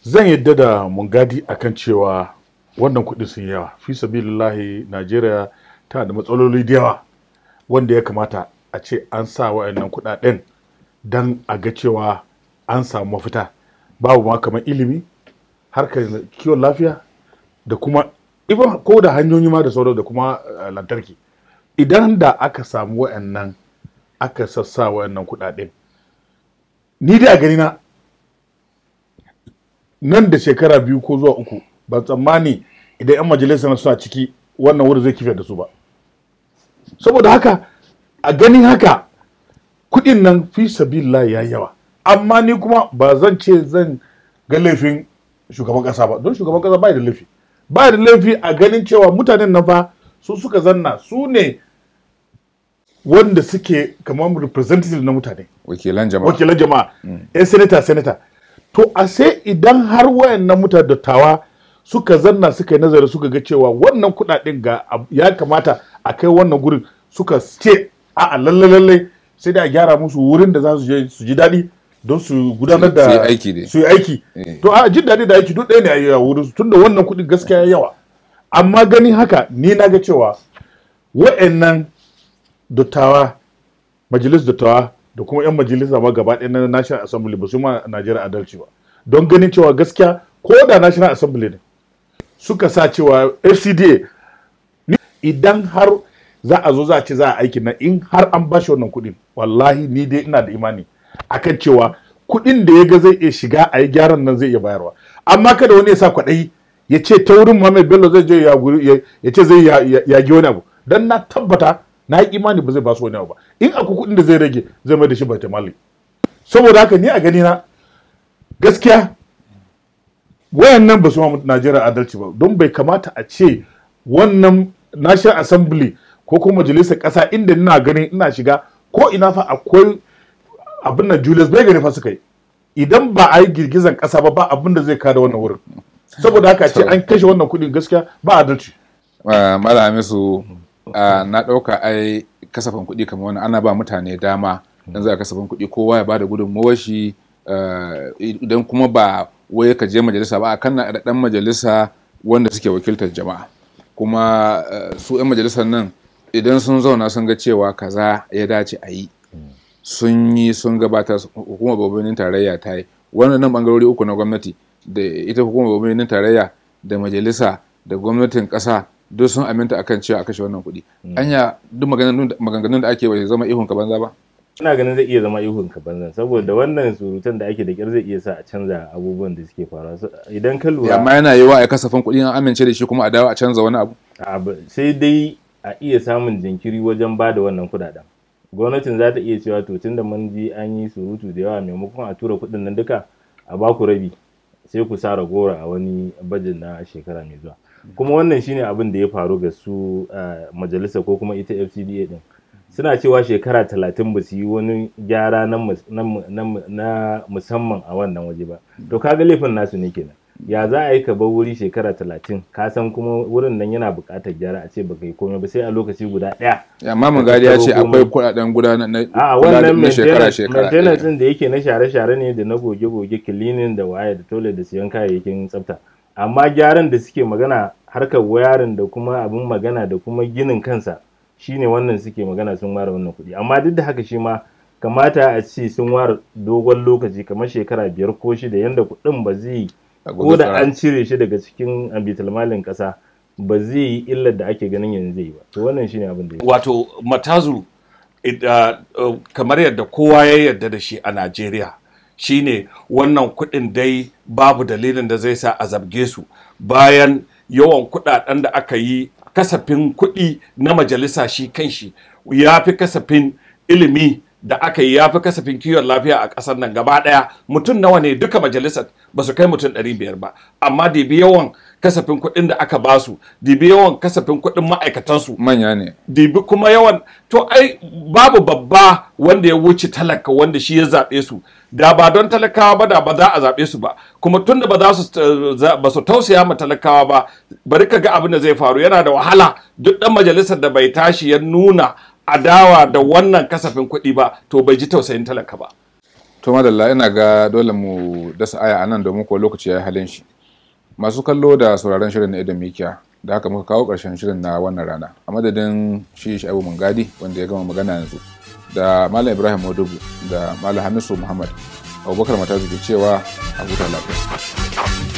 zan yadda da Mungadi akan cewa wannan kuɗi sun yawa. Fi sabilillahi, Najeriya tana da matsaloli da yawa wanda ya kamata a ce an sa wa'annan kuɗaɗen don a ga cewa an samu mafita. Babu ma kamar ilimi, harkar kiwon lafiya, da kuma ko da hanyoyi ma da sauran, da kuma lantarki. Idan da aka samu wa'annan, aka sassa wa'annan kuɗaɗen, ni dai a gani na nan da shekara 2 ko zuwa 3 ban tsammani idan 'yan majalisar suna ciki wannan wuri zai kife da su ba. Saboda haka a ganin haka kuɗin nan fi sabilillah ya yawa, amma ni kuma ba zan ce zan ga laifin shugaban ƙasa ba, don shugaban ƙasa ba da laifi a ganin cewa mutanen nan fa su suka zanna su ne wanda suke kamar representative na mutane wakilan jama'a yan senator to a sai idan har wayannan mutane dattawa suka zanna suka yi nazari suka ga cewa wannan kudaden ga ya kamata a kai wannan gurin suka ce a lalle sai da a gyara musu wurin da za su je su ji daɗi don su gudanar da su yi aiki to a jin daɗi da aiki duk ɗaya ne a wurin su tunda wannan kuɗin gaskiya yawa amma ganin haka ni na ga cewa wa'annan dattawa majalis dattawa da kuma 'yan majalisa ma gaba ɗaya na National Assembly ba su ma Najeriya adalci ba don ganin cewa gaskiya ko da National Assembly ne suka sa cewa FCDA idan har za a zo za a ce za a aiki na in har an bashi wannan kuɗin wallahi ni dai ina da imani akan cewa kuɗin da ya ga zai iya shiga a yi gyaran nan zai iya bayarwa amma kada wani ya sa kwaɗayi ya ce ta wurin Muhammad Bello zai je ya ce zai yagi wani abu dan na tabbata na yi imani ba zai ba su wani abu ba in akwai kuɗin da zai rage zai mai da shi baitul mali saboda haka ni a gani na gaskiya wayannan ba su ma Najeriya adalci ba don bai kamata a ce wannan National Assembly ko kuma majalisar ƙasa inda ina ganin ina shiga ko ina fa akwai abin da Julius Berger fa suka yi idan ba a yi girgizan ƙasa ba abin da zai kada wannan wurin saboda haka ce an kashe wannan kuɗin gaskiya ba adalci. Malam Hamisu na ɗauka ai kasafin kuɗi kamar wannan ana ba mutane dama dan za a kasafin kuɗi kowa ya bada gudunmawar shi idan kuma ba wai ka je majalisa ba a kan na ɗan majalisa wanda suke wakiltar jama'a kuma su 'yan majalisar nan idan sun zauna sun ga cewa kaza ya dace a yi sun gabatar hukumar babban tarayya ta yi wannan nan bangarori uku na gwamnati da ita hukumar babban tarayya da majalisa da gwamnatin ƙasa duk sun aminta akan cewa a kashe wannan kuɗi anya duk maganganun da ake bai zama ihun ka banza ba ina ganin zai iya zama ihun ka banza saboda wannan surutan da ake da kyar zai iya sa a canza abubuwan da suke faruwa idan ka lura amma yana yiwa a kasafin kuɗi an amince da shi kuma a dawo a canza wani abu sai dai a iya samun jinkiri wajen ba da wannan kuɗaɗen gwamnatin za ta iya cewa to tunda mun ji an yi surutu da yawa maimakon a tura kuɗin nan duka a ba ku rabi sai ku sa ragora a wani bajin na shekara mai zuwa kuma wannan shine abin da ya faru ga su majalisa ko kuma ita FCDA din suna cewa shekara 30 ba su yi wani gyara na musamman a wannan waje ba to kaga laifin nasu ne kenan ya za a yi ka bar wuri shekara 30 ka san kuma wurin nan yana buƙatar gyara a ce baka yi komai ba sai a lokaci guda ɗaya amma mun gadi ya ce akwai kuɗaɗen gudanar na shekara maintenance din da yake na share-share ne da na goge-goge cleaning da waye da toilet da siyan kayayyakin tsafta amma gyaran da suke magana harkar wayarin da kuma abin magana da kuma ginin kansa shine wannan suke magana sun ware wannan kuɗi amma duk da haka shi ma kamata a ce sun ware dogon lokaci kamar shekara 5 ko 6 yanda kuɗin ba zai ko da an cire shi daga cikin baitul ƙasa ba zai yi illar da ake ganin yanzu zai yi ba to wannan shine abin da wato Matazu kamar yadda kowa ya yarda da shi a Najeriya shine wannan kuɗin dai babu dalilin da zai sa a zabge su bayan yawan kuɗaɗen da aka yi kasafin kuɗi na majalisa shi kanshi ya fi kasafin ilimi da aka yi ya fi kasafin kiwon lafiya a ƙasar nan gaba ɗaya mutum nawa ne duka majalisar ba su kai mutum 500 ba amma dibi yawan kasafin kuɗin da aka ba su dibi yawan kasafin kuɗin ma'aikatansu manya ne dibi kuma yawan to ai babu babba wanda ya wuce talaka wanda shi ya zaɓe su da ba don talakawa ba da ba za a zaɓe su ba kuma tun da ba su tausaya ma talakawa ba bari ka ga abin da zai faru yana da wahala duk ɗan majalisar da bai tashi ya nuna adawa da wannan kasafin kuɗi ba to bai ji tausayin talaka ba. To madalla ina ga dole mu dasa aya a nan domin ko lokaci ya yi halin shi. Masu kallo da sauraron shirin na Idon Mikiya da haka muka kawo ƙarshen shirin na wannan rana. A madadin shi Sha'ibu Mungadi wanda ya gama magana yanzu da Malam Ibrahim Modubu da Malam Hamisu Muhammad Abubakar Matazu ke cewa a huta lafiya.